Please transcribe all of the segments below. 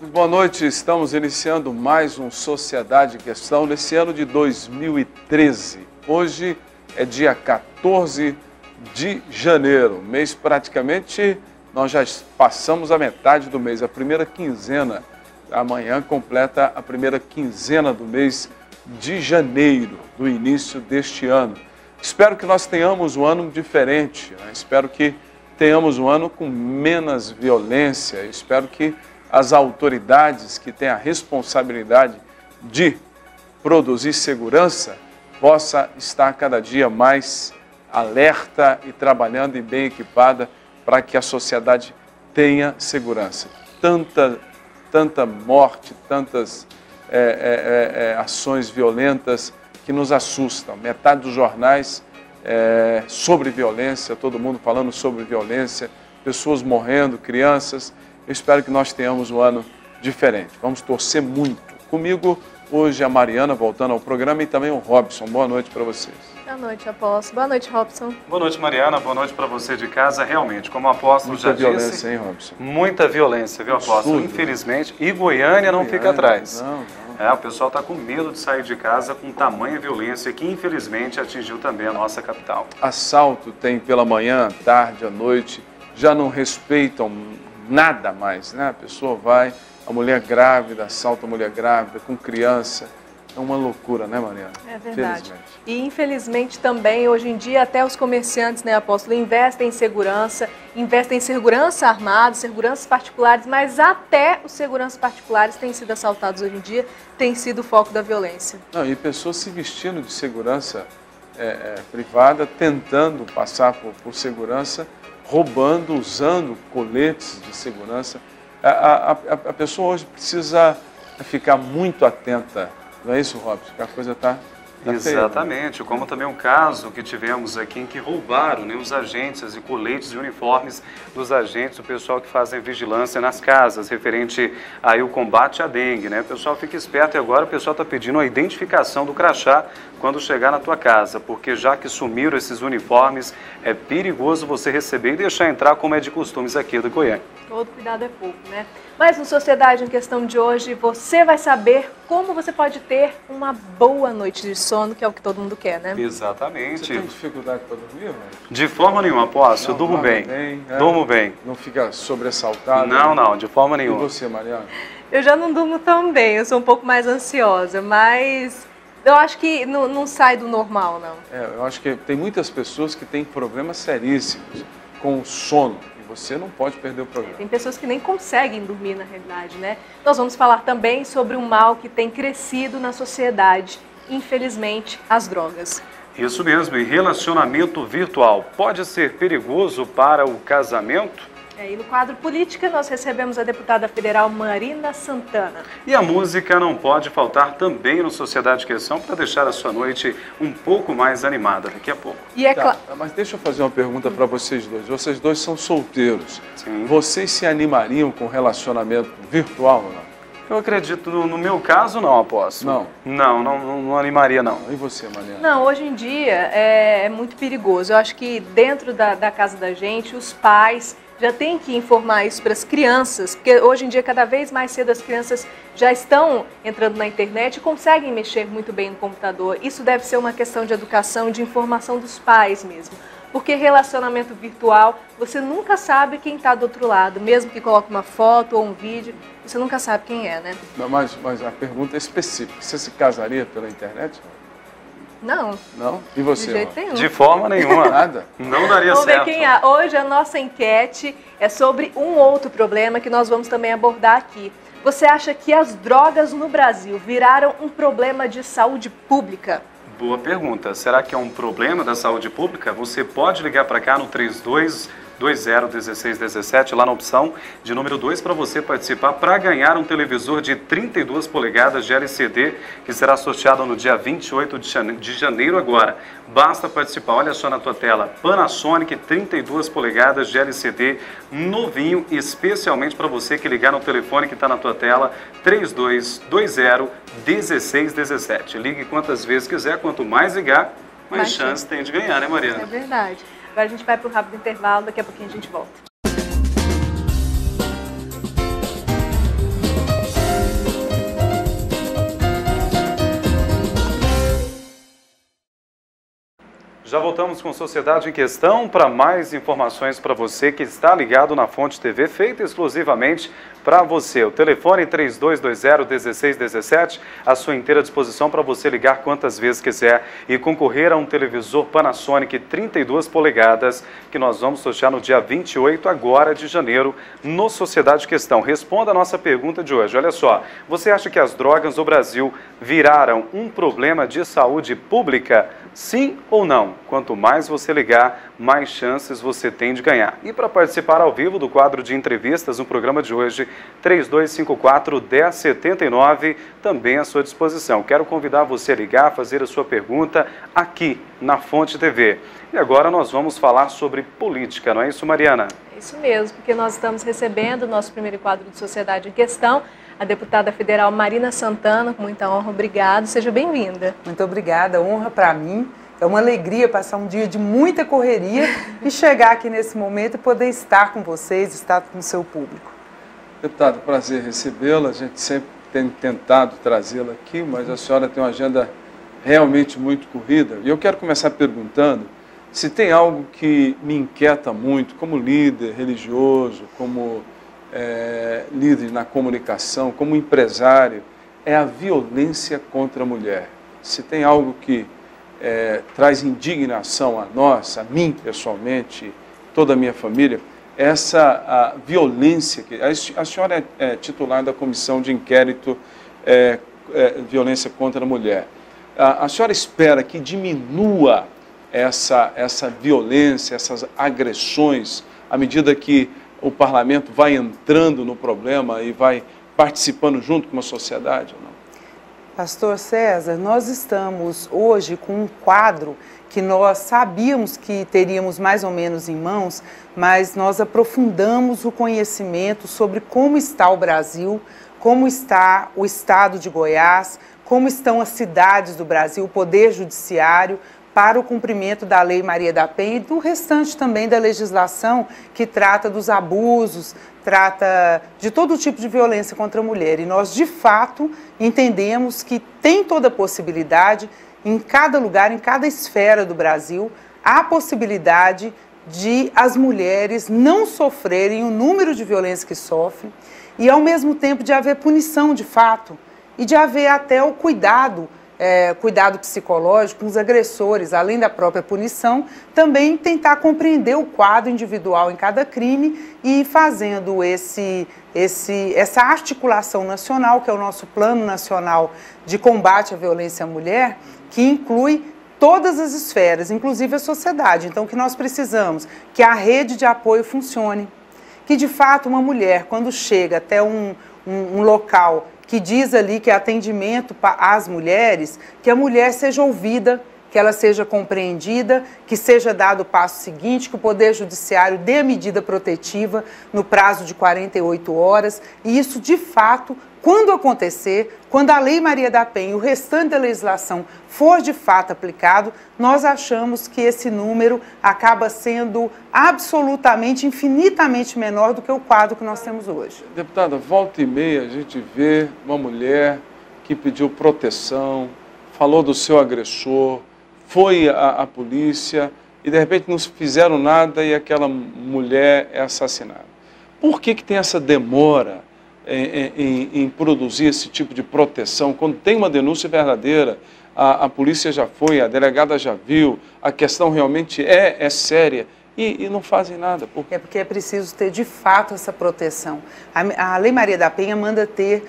Boa noite, estamos iniciando mais um Sociedade em Questão nesse ano de 2013. Hoje é dia 14 de janeiro, mês praticamente, nós já passamos a metade do mês, a primeira quinzena. Amanhã completa a primeira quinzena do mês de janeiro, do início deste ano. Espero que nós tenhamos um ano diferente, né? Espero que tenhamos um ano com menos violência, espero que as autoridades que têm a responsabilidade de produzir segurança possa estar cada dia mais alerta e trabalhando e bem equipada para que a sociedade tenha segurança. Tanta morte, tantas ações violentas que nos assustam. Metade dos jornais sobre violência, todo mundo falando sobre violência, pessoas morrendo, crianças. Eu espero que nós tenhamos um ano diferente. Vamos torcer muito. Comigo hoje a Mariana, voltando ao programa, e também o Robson. Boa noite para vocês. Boa noite, Apóstolo. Boa noite, Robson. Boa noite, Mariana. Boa noite para você de casa. Realmente, como o Apóstolo já disse... Muita violência, hein, Robson? Muita violência, viu, Apóstolo? Infelizmente. E Goiânia não fica atrás. Não. O pessoal está com medo de sair de casa com tamanha violência que, infelizmente, atingiu também a nossa capital. Assalto tem pela manhã, tarde, à noite. Já não respeitam nada mais, né? A pessoa vai, a mulher grávida, assalta a mulher grávida, com criança. É uma loucura, né, Mariana? É verdade. E infelizmente também, hoje em dia, até os comerciantes, né, Apóstolo, investem em segurança armada, seguranças particulares, mas até os seguranças particulares têm sido assaltados hoje em dia, tem sido o foco da violência. Não, e pessoas se vestindo de segurança privada, tentando passar por segurança, roubando, usando coletes de segurança. A pessoa hoje precisa ficar muito atenta. Não é isso, Robson? Que a coisa está Exatamente, feia, né? Como também um caso que tivemos aqui em que roubaram, né, os agentes e coletes e uniformes dos agentes, o pessoal que fazem vigilância nas casas, referente aí o combate à dengue, né? O pessoal fica esperto e agora o pessoal está pedindo a identificação do crachá quando chegar na tua casa, porque já que sumiram esses uniformes, é perigoso você receber e deixar entrar como é de costumes aqui do Goiânia. Todo cuidado é pouco, né? Mas no Sociedade em Questão de hoje, você vai saber como você pode ter uma boa noite de sono, que é o que todo mundo quer, né? Exatamente. Você tem dificuldade para dormir, Robson? De forma nenhuma, Apóstolo, eu durmo bem. Durmo bem. Não fica sobressaltado? Não, de forma nenhuma. E você, Mariana? Eu já não durmo tão bem, eu sou um pouco mais ansiosa, mas eu acho que não sai do normal, não. Eu acho que tem muitas pessoas que têm problemas seríssimos com o sono. Você não pode perder o programa. Tem pessoas que nem conseguem dormir, na realidade, né? Nós vamos falar também sobre um mal que tem crescido na sociedade, infelizmente, as drogas. Isso mesmo, e relacionamento virtual pode ser perigoso para o casamento? E no quadro Política, nós recebemos a deputada federal Marina Santana. E a música não pode faltar também no Sociedade Questão para deixar a sua noite um pouco mais animada daqui a pouco. E é claro. Mas deixa eu fazer uma pergunta para vocês dois. Vocês dois são solteiros. Sim. Vocês se animariam com relacionamento virtual ou não? Eu acredito, no meu caso, não, Apóstolo. Não animaria, não. E você, Mariana? Não, hoje em dia é muito perigoso. Eu acho que dentro da casa da gente, os pais já têm que informar isso para as crianças, porque hoje em dia, cada vez mais cedo, as crianças já estão entrando na internet e conseguem mexer muito bem no computador. Isso deve ser uma questão de educação, de informação dos pais mesmo. Porque relacionamento virtual, você nunca sabe quem está do outro lado, mesmo que coloque uma foto ou um vídeo, você nunca sabe quem é, né? Mas a pergunta é específica. Você se casaria pela internet? Não. Não? E você? De jeito nenhum. De forma nenhuma. Nada? Não daria Vamos certo. ver quem é. Hoje a nossa enquete é sobre um outro problema que nós vamos também abordar aqui. Você acha que as drogas no Brasil viraram um problema de saúde pública? Boa pergunta. Será que é um problema da saúde pública? Você pode ligar para cá no 3220-1617, lá na opção de número 2, para você participar, para ganhar um televisor de 32 polegadas de LCD, que será sorteado no dia 28 de janeiro agora. Basta participar, olha só na tua tela, Panasonic 32 polegadas de LCD, novinho, especialmente para você que ligar no telefone que está na tua tela, 3220-1617. Ligue quantas vezes quiser, quanto mais ligar, mais chance tem de ganhar, né, Mariana? É verdade. Agora a gente vai para o rápido intervalo, daqui a pouquinho a gente volta. Já voltamos com Sociedade em Questão para mais informações para você que está ligado na Fonte TV, feita exclusivamente para você. O telefone 3220-1617, à sua inteira disposição para você ligar quantas vezes quiser e concorrer a um televisor Panasonic 32 polegadas, que nós vamos sortear no dia 28 agora de janeiro no Sociedade em Questão. Responda a nossa pergunta de hoje. Olha só, você acha que as drogas no Brasil viraram um problema de saúde pública? Sim ou não? Quanto mais você ligar, mais chances você tem de ganhar. E para participar ao vivo do quadro de entrevistas no programa de hoje, 3254-1079, também à sua disposição. Quero convidar você a ligar, fazer a sua pergunta aqui na Fonte TV. E agora nós vamos falar sobre política, não é isso, Mariana? É isso mesmo, porque nós estamos recebendo o nosso primeiro quadro de Sociedade em Questão, a deputada federal Marina Santana, com muita honra, obrigado, seja bem-vinda. Muito obrigada, honra para mim, é uma alegria passar um dia de muita correria e chegar aqui nesse momento e poder estar com vocês, estar com o seu público. Deputada, prazer recebê-la, a gente sempre tem tentado trazê-la aqui, mas a senhora tem uma agenda realmente muito corrida. E eu quero começar perguntando se tem algo que me inquieta muito, como líder religioso, como líder na comunicação, como empresário, é a violência contra a mulher. Se tem algo que traz indignação a nós, a mim pessoalmente, toda a minha família, essa violência. A senhora é titular da Comissão de Inquérito Violência contra a Mulher. A senhora espera que diminua essa violência, essas agressões, à medida que o parlamento vai entrando no problema e vai participando junto com a sociedade ou não? Pastor César, nós estamos hoje com um quadro que nós sabíamos que teríamos mais ou menos em mãos, mas nós aprofundamos o conhecimento sobre como está o Brasil, como está o estado de Goiás, como estão as cidades do Brasil, o Poder Judiciário, para o cumprimento da Lei Maria da Penha e do restante também da legislação que trata dos abusos, trata de todo tipo de violência contra a mulher. E nós, de fato, entendemos que tem toda a possibilidade, em cada lugar, em cada esfera do Brasil, há possibilidade de as mulheres não sofrerem o número de violência que sofrem e, ao mesmo tempo, de haver punição de fato e de haver até o cuidado psicológico com os agressores, além da própria punição, também tentar compreender o quadro individual em cada crime e fazendo essa articulação nacional, que é o nosso Plano Nacional de Combate à Violência à Mulher, que inclui todas as esferas, inclusive a sociedade. Então, o que nós precisamos? Que a rede de apoio funcione, que de fato uma mulher, quando chega até um local que diz ali que é atendimento às mulheres, que a mulher seja ouvida, que ela seja compreendida, que seja dado o passo seguinte, que o Poder Judiciário dê a medida protetiva no prazo de 48 horas. E isso, de fato, quando acontecer, quando a Lei Maria da Penha e o restante da legislação for de fato aplicado, nós achamos que esse número acaba sendo absolutamente, infinitamente menor do que o quadro que nós temos hoje. Deputada, volta e meia a gente vê uma mulher que pediu proteção, falou do seu agressor, foi à polícia e de repente não fizeram nada e aquela mulher é assassinada. Por que tem essa demora em produzir esse tipo de proteção? Quando tem uma denúncia verdadeira, a polícia já foi, a delegada já viu, a questão realmente é séria e não fazem nada. É porque é preciso ter de fato essa proteção. A Lei Maria da Penha manda ter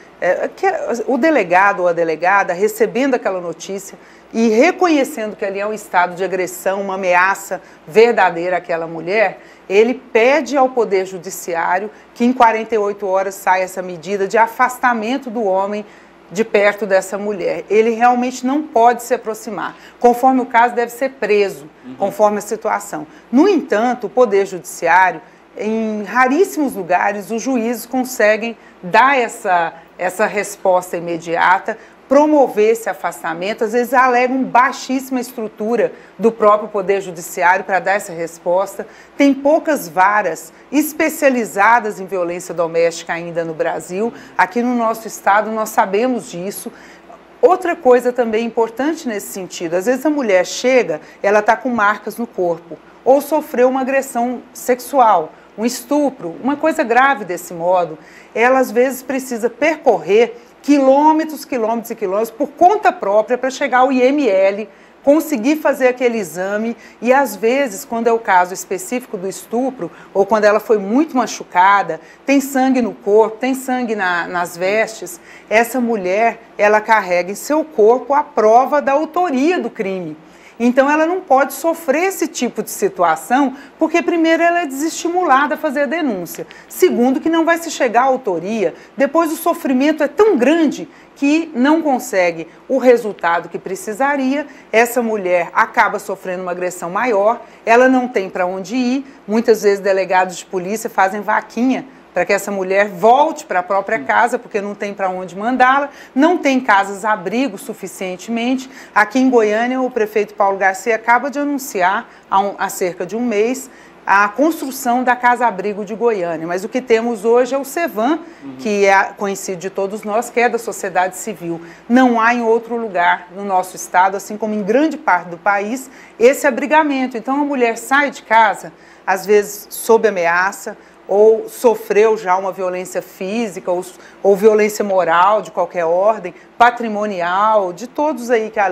o delegado ou a delegada recebendo aquela notícia e reconhecendo que ali é um estado de agressão, uma ameaça verdadeira àquela mulher, ele pede ao Poder Judiciário que em 48 horas saia essa medida de afastamento do homem de perto dessa mulher. Ele realmente não pode se aproximar. Conforme o caso, deve ser preso, conforme a situação. No entanto, o Poder Judiciário, em raríssimos lugares, os juízes conseguem dar essa resposta imediata, promover esse afastamento. Às vezes alegam baixíssima estrutura do próprio Poder Judiciário para dar essa resposta. Tem poucas varas especializadas em violência doméstica ainda no Brasil. Aqui no nosso estado nós sabemos disso. Outra coisa também importante nesse sentido, às vezes a mulher chega, ela está com marcas no corpo, ou sofreu uma agressão sexual, um estupro, uma coisa grave desse modo, ela às vezes precisa percorrer quilômetros, quilômetros e quilômetros por conta própria para chegar ao IML, conseguir fazer aquele exame e às vezes, quando é o caso específico do estupro ou quando ela foi muito machucada, tem sangue no corpo, tem sangue nas vestes, essa mulher, ela carrega em seu corpo a prova da autoria do crime. Então ela não pode sofrer esse tipo de situação, porque primeiro ela é desestimulada a fazer a denúncia. Segundo, que não vai se chegar à autoria, depois o sofrimento é tão grande que não consegue o resultado que precisaria, essa mulher acaba sofrendo uma agressão maior, ela não tem para onde ir, muitas vezes delegados de polícia fazem vaquinha para que essa mulher volte para a própria casa, porque não tem para onde mandá-la, não tem casas-abrigo suficientemente. Aqui em Goiânia, o prefeito Paulo Garcia acaba de anunciar, há cerca de um mês, a construção da Casa-Abrigo de Goiânia. Mas o que temos hoje é o Cevan, que é conhecido de todos nós, que é da sociedade civil. Não há em outro lugar no nosso estado, assim como em grande parte do país, esse abrigamento. Então a mulher sai de casa, às vezes sob ameaça, ou sofreu já uma violência física, ou violência moral de qualquer ordem, patrimonial, de todos aí que a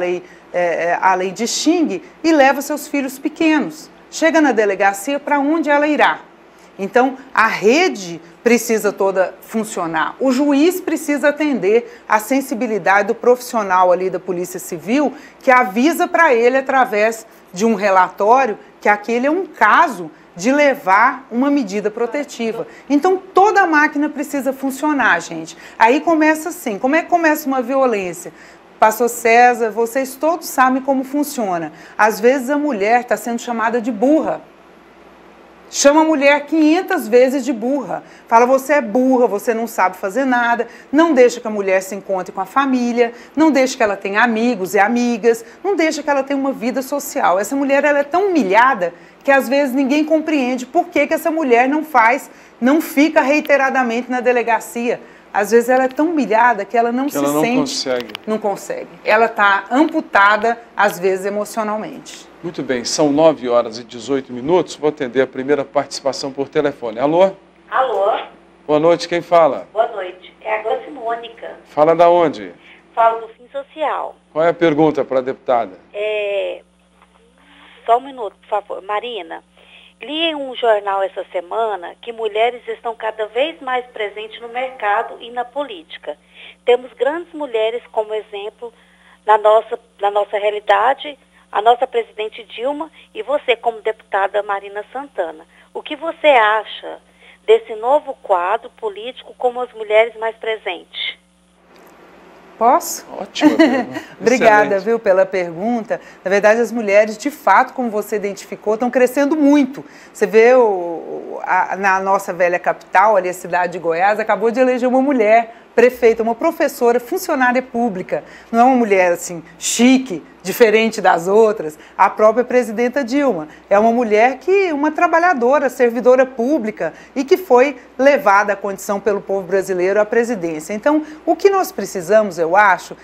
lei distingue, e leva seus filhos pequenos. Chega na delegacia, para onde ela irá? Então, a rede precisa toda funcionar. O juiz precisa atender a sensibilidade do profissional ali da Polícia Civil, que avisa para ele, através de um relatório, que aquele é um caso de levar uma medida protetiva. Então, toda a máquina precisa funcionar, gente. Aí começa assim, como é que começa uma violência? Pastor César, vocês todos sabem como funciona. Às vezes a mulher está sendo chamada de burra. Chama a mulher 500 vezes de burra. Fala, você é burra, você não sabe fazer nada. Não deixa que a mulher se encontre com a família. Não deixa que ela tenha amigos e amigas. Não deixa que ela tenha uma vida social. Essa mulher, ela é tão humilhada que às vezes ninguém compreende por que essa mulher não fica reiteradamente na delegacia. Às vezes ela é tão humilhada que ela não consegue. Não consegue. Ela está amputada, às vezes, emocionalmente. Muito bem, são 9h18. Vou atender a primeira participação por telefone. Alô? Alô? Boa noite, quem fala? Boa noite. É a Glácia Mônica. Fala da onde? Falo do Fim Social. Qual é a pergunta para a deputada? Só um minuto, por favor. Marina, li em um jornal essa semana que mulheres estão cada vez mais presentes no mercado e na política. Temos grandes mulheres como exemplo na nossa realidade, a nossa presidente Dilma e você como deputada Marina Santana. O que você acha desse novo quadro político como as mulheres mais presentes? Posso? Ótima pergunta. Obrigada, viu, pela pergunta. Na verdade, as mulheres, de fato, como você identificou, estão crescendo muito. Você vê na nossa velha capital, ali a cidade de Goiás, acabou de eleger uma mulher prefeita, uma professora, funcionária pública. Não é uma mulher, assim, chique, diferente das outras. A própria presidenta Dilma é uma mulher uma trabalhadora, servidora pública e que foi levada à condição pelo povo brasileiro à presidência. Então, o que nós precisamos, eu acho,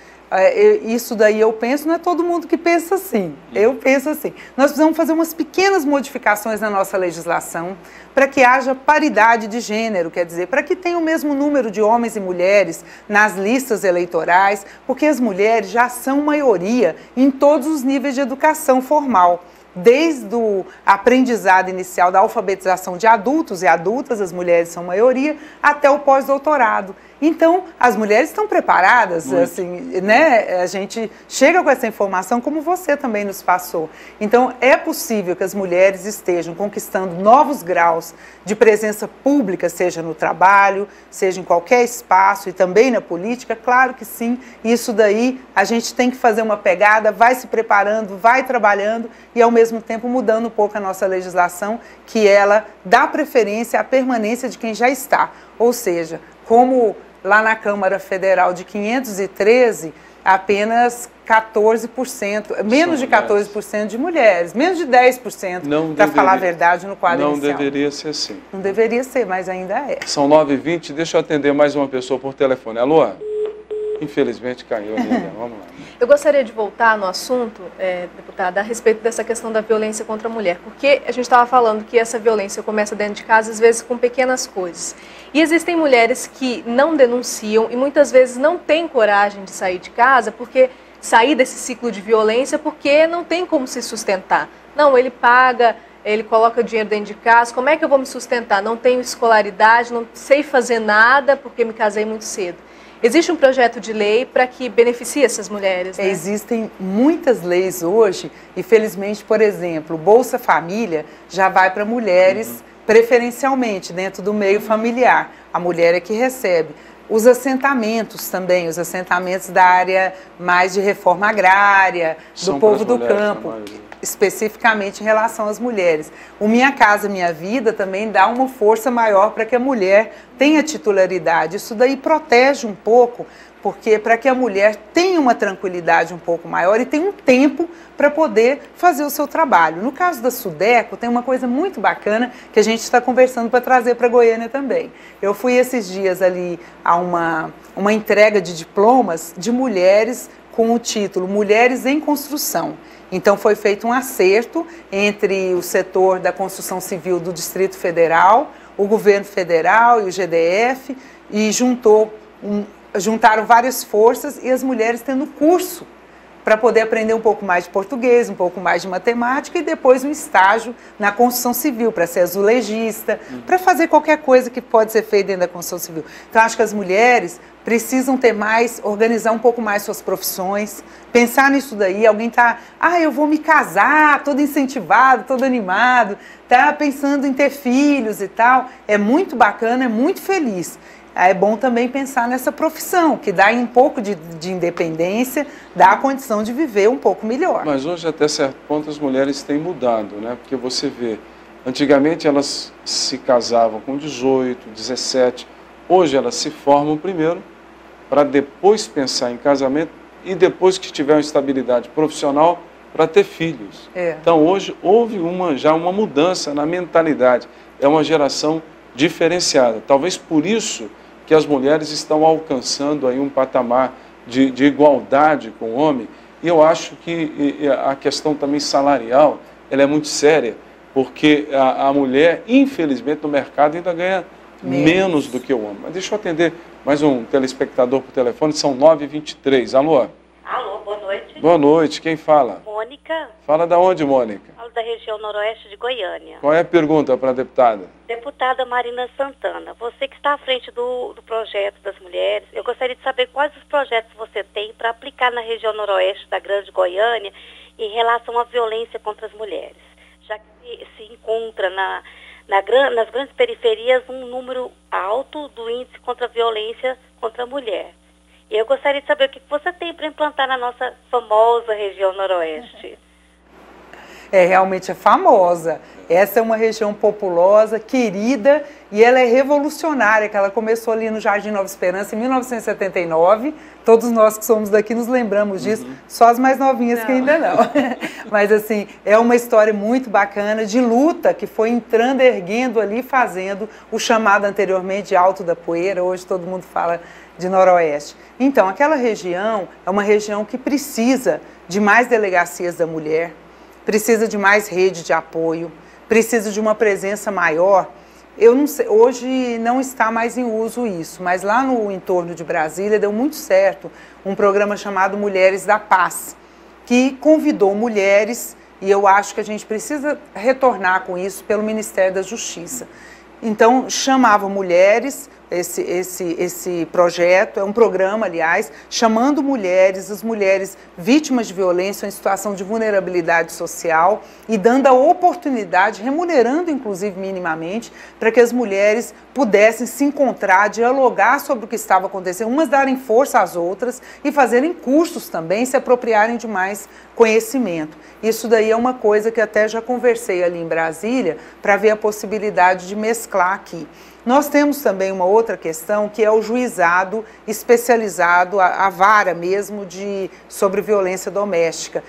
isso daí eu penso, não é todo mundo que pensa assim, eu penso assim, nós precisamos fazer umas pequenas modificações na nossa legislação para que haja paridade de gênero, quer dizer, para que tenha o mesmo número de homens e mulheres nas listas eleitorais, porque as mulheres já são maioria em todos os níveis de educação formal. Desde o aprendizado inicial da alfabetização de adultos e adultas, as mulheres são maioria, até o pós-doutorado. Então, as mulheres estão preparadas, assim, né? A gente chega com essa informação como você também nos passou. Então, é possível que as mulheres estejam conquistando novos graus de presença pública, seja no trabalho, seja em qualquer espaço e também na política, claro que sim. Isso daí a gente tem que fazer uma pegada, vai se preparando, vai trabalhando e ao mesmo tempo mudando um pouco a nossa legislação, que ela dá preferência à permanência de quem já está. Ou seja, como lá na Câmara Federal de 513, apenas 14%, menos de 14% de mulheres, menos de 10%, para falar a verdade, no quadro inicial. Não deveria ser assim. Não deveria ser, mas ainda é. São 9h20, deixa eu atender mais uma pessoa por telefone. Alô? infelizmente caiu, Lívia. Vamos lá. Eu gostaria de voltar no assunto, deputada, a respeito dessa questão da violência contra a mulher, porque a gente estava falando que essa violência começa dentro de casa, às vezes com pequenas coisas. E existem mulheres que não denunciam e muitas vezes não têm coragem de sair de casa, porque sair desse ciclo de violência, porque não tem como se sustentar. Não, ele paga, ele coloca dinheiro dentro de casa, como é que eu vou me sustentar? Não tenho escolaridade, não sei fazer nada porque me casei muito cedo. Existe um projeto de lei para que beneficie essas mulheres, né? Existem muitas leis hoje e, felizmente, por exemplo, Bolsa Família já vai para mulheres preferencialmente dentro do meio familiar. A mulher é que recebe. Os assentamentos também, os assentamentos da área mais de reforma agrária, do povo do campo, especificamente em relação às mulheres. O Minha Casa Minha Vida também dá uma força maior para que a mulher tenha titularidade. Isso daí protege um pouco, porque para que a mulher tenha uma tranquilidade um pouco maior e tenha um tempo para poder fazer o seu trabalho. No caso da Sudeco, tem uma coisa muito bacana que a gente está conversando para trazer para Goiânia também. Eu fui esses dias ali a uma entrega de diplomas de mulheres com o título Mulheres em Construção. Então foi feito um acerto entre o setor da construção civil do Distrito Federal, o governo federal e o GDF, e juntaram várias forças e as mulheres tendo curso para poder aprender um pouco mais de português, um pouco mais de matemática e depois um estágio na construção civil, para ser azulejista, para fazer qualquer coisa que pode ser feita dentro da construção civil. Então, acho que as mulheres precisam ter mais, organizar um pouco mais suas profissões, pensar nisso daí. Alguém está, eu vou me casar, todo incentivado, todo animado, está pensando em ter filhos e tal. É muito bacana, é muito feliz. É bom também pensar nessa profissão, que dá um pouco de independência, dá a condição de viver um pouco melhor. Mas hoje, até certo ponto, as mulheres têm mudado, né? Porque você vê, antigamente elas se casavam com 18, 17, hoje elas se formam primeiro, para depois pensar em casamento e depois que tiver uma estabilidade profissional, para ter filhos. Então, hoje houve já uma mudança na mentalidade. É uma geração diferenciada. Talvez por isso que as mulheres estão alcançando aí um patamar de igualdade com o homem. E eu acho que a questão também salarial, ela é muito séria, porque a mulher, infelizmente, no mercado ainda ganha menos do que o homem. Mas deixa eu atender mais um telespectador por telefone, são 9h23. Alô? Alô, boa noite. Boa noite, quem fala? Mônica. Fala da onde, Mônica? Falo da região noroeste de Goiânia. Qual é a pergunta para a deputada? Deputada Marina Santana, você que está à frente do projeto das mulheres, eu gostaria de saber quais os projetos você tem para aplicar na região noroeste da Grande Goiânia em relação à violência contra as mulheres, já que se encontra nas grandes periferias um número alto do índice contra a violência contra a mulher. E eu gostaria de saber o que você tem para implantar na nossa famosa região noroeste. Realmente é famosa. Essa é uma região populosa, querida, e ela é revolucionária, que ela começou ali no Jardim Nova Esperança em 1979. Todos nós que somos daqui nos lembramos disso, só as mais novinhas que ainda não. Mas assim, é uma história muito bacana de luta que foi entrando, erguendo ali, fazendo o chamado anteriormente de Alto da Poeira, hoje todo mundo fala de Noroeste. Então, aquela região é uma região que precisa de mais delegacias da mulher, precisa de mais rede de apoio, precisa de uma presença maior. Eu não sei, hoje não está mais em uso isso, mas lá no entorno de Brasília deu muito certo um programa chamado Mulheres da Paz, que convidou mulheres, e eu acho que a gente precisa retornar com isso pelo Ministério da Justiça. Então, chamava mulheres, esse projeto, é um programa, aliás, chamando as mulheres vítimas de violência em situação de vulnerabilidade social e dando a oportunidade, remunerando inclusive minimamente, para que as mulheres pudessem se encontrar, dialogar sobre o que estava acontecendo, umas darem força às outras e fazerem cursos também, se apropriarem de mais conhecimento. Isso daí é uma coisa que até já conversei ali em Brasília para ver a possibilidade de mesclar aqui. Nós temos também uma outra questão, que é o juizado especializado, a vara mesmo, sobre violência doméstica.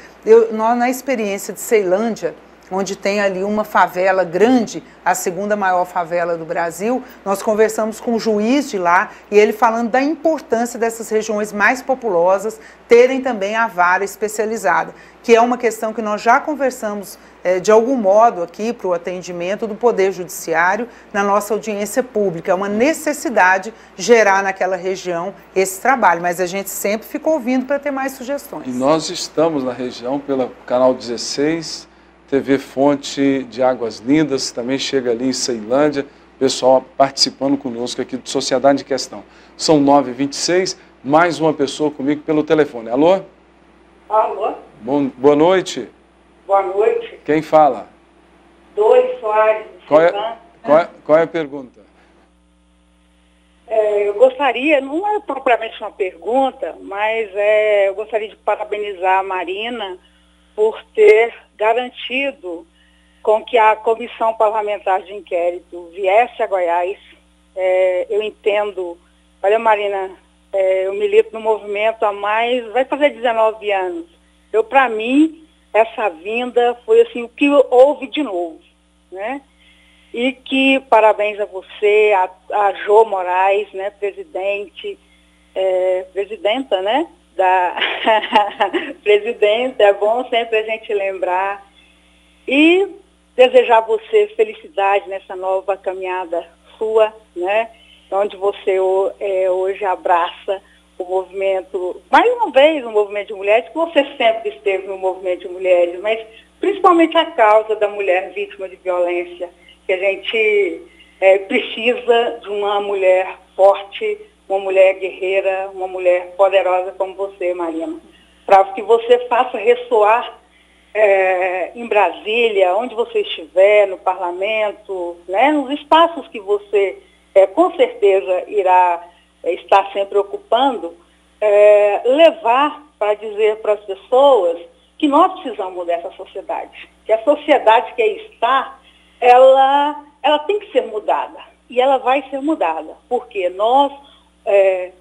Nós, na experiência de Ceilândia, onde tem ali uma favela grande, a segunda maior favela do Brasil. Nós conversamos com o juiz de lá e ele falando da importância dessas regiões mais populosas terem também a vara especializada, que é uma questão que nós já conversamos de algum modo aqui para o atendimento do Poder Judiciário na nossa audiência pública. É uma necessidade gerar naquela região esse trabalho, mas a gente sempre fica ouvindo para ter mais sugestões. E nós estamos na região pelo canal 16, TV Fonte de Águas Lindas, também chega ali em Ceilândia, pessoal participando conosco aqui do Sociedade em Questão. São 9h26, mais uma pessoa comigo pelo telefone. Alô? Alô? Boa noite. Boa noite. Quem fala? Dori Soares. Qual é a pergunta? Eu gostaria, não é propriamente uma pergunta, mas eu gostaria de parabenizar a Marina por ter garantido com que a Comissão Parlamentar de Inquérito viesse a Goiás. Eu entendo, olha Marina, eu milito no movimento há vai fazer 19 anos. Para mim, essa vinda foi assim, o que houve de novo, né? E que parabéns a você, a Jo Moraes, né, presidenta, né, presidenta, é bom sempre a gente lembrar. E desejar a você felicidade nessa nova caminhada sua, né, onde você hoje abraça o movimento, mais uma vez o movimento de mulheres, que você sempre esteve no movimento de mulheres, mas principalmente a causa da mulher vítima de violência, que a gente precisa de uma mulher forte, uma mulher guerreira, uma mulher poderosa como você, Marina, para que você faça ressoar em Brasília, onde você estiver, no parlamento, né, nos espaços que você com certeza irá estar sempre ocupando, levar para dizer para as pessoas que nós precisamos mudar essa sociedade, que a sociedade que aí está, ela tem que ser mudada, e ela vai ser mudada, porque nós,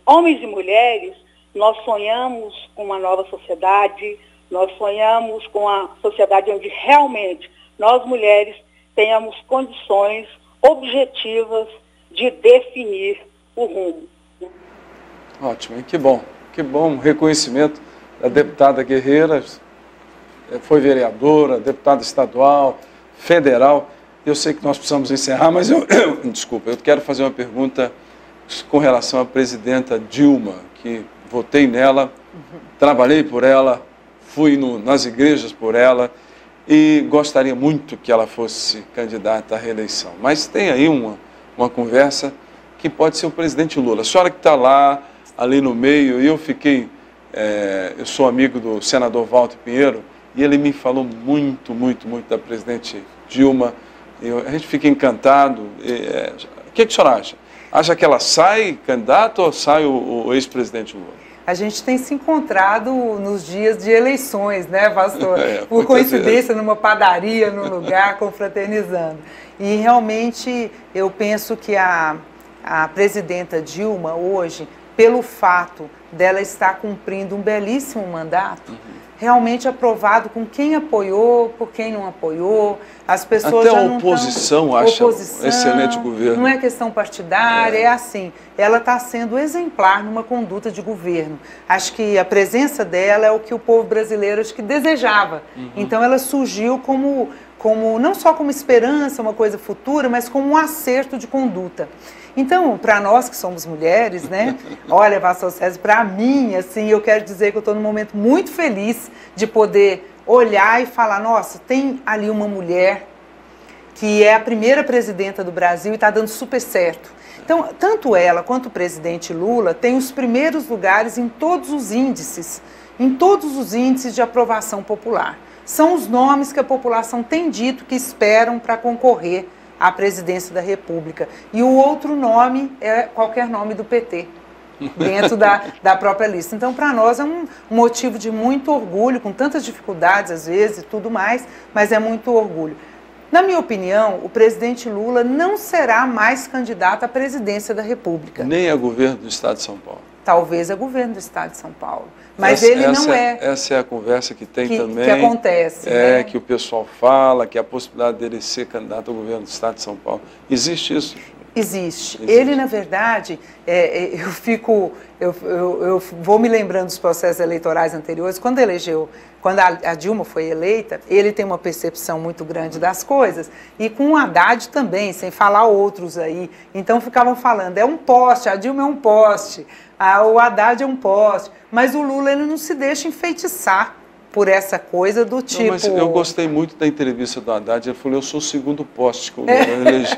homens e mulheres, nós sonhamos com uma nova sociedade, nós sonhamos com a sociedade onde realmente nós mulheres tenhamos condições objetivas de definir o rumo. Ótimo, e que bom reconhecimento da deputada guerreira, foi vereadora, deputada estadual, federal. Eu sei que nós precisamos encerrar, mas desculpa, eu quero fazer uma pergunta com relação à presidenta Dilma, que votei nela, trabalhei por ela, fui nas igrejas por ela e gostaria muito que ela fosse candidata à reeleição. Mas tem aí uma conversa que pode ser o presidente Lula. A senhora que está lá, ali no meio, e eu sou amigo do senador Walter Pinheiro, e ele me falou muito da presidente Dilma, a gente fica encantado. O que a senhora acha? Acha que ela sai candidata ou sai o ex-presidente Lula? A gente tem se encontrado nos dias de eleições, né, pastor? Por coincidência, numa padaria, num lugar, confraternizando. E realmente eu penso que a presidenta Dilma hoje, pelo fato dela estar cumprindo um belíssimo mandato, realmente aprovado com quem apoiou, por quem não apoiou, as pessoas até já a não oposição acha excelente governo. Não é questão partidária, é assim, ela está sendo exemplar numa conduta de governo. Acho que a presença dela é o que o povo brasileiro acho que desejava. Então ela surgiu como não só como esperança, uma coisa futura, mas como um acerto de conduta. Então, para nós que somos mulheres, né? Olha, pastor César, para mim, assim, eu quero dizer que eu estou num momento muito feliz de poder olhar e falar, nossa, tem ali uma mulher que é a primeira presidenta do Brasil e está dando super certo. Então, tanto ela quanto o presidente Lula têm os primeiros lugares em todos os índices de aprovação popular. São os nomes que a população tem dito que esperam para concorrer à presidência da República. E o outro nome é qualquer nome do PT, dentro da própria lista. Então, para nós é um motivo de muito orgulho, com tantas dificuldades às vezes e tudo mais, mas é muito orgulho. Na minha opinião, o presidente Lula não será mais candidato à presidência da República. Nem a governo do Estado de São Paulo. talvez é governo do Estado de São Paulo. Mas ele não é. Essa é a conversa que tem também. Que acontece. É, né? Que o pessoal fala, que a possibilidade dele ser candidato ao governo do Estado de São Paulo. Existe isso? Existe. Ele, na verdade, eu vou me lembrando dos processos eleitorais anteriores. Quando a Dilma foi eleita, ele tem uma percepção muito grande das coisas, e com o Haddad também, sem falar outros aí. Então ficavam falando, é um poste, a Dilma é um poste, o Haddad é um poste, mas o Lula ele não se deixa enfeitiçar por essa coisa do tipo... Não, mas eu gostei muito da entrevista do Haddad, ele falou, eu sou o segundo poste que o Lula elegeu.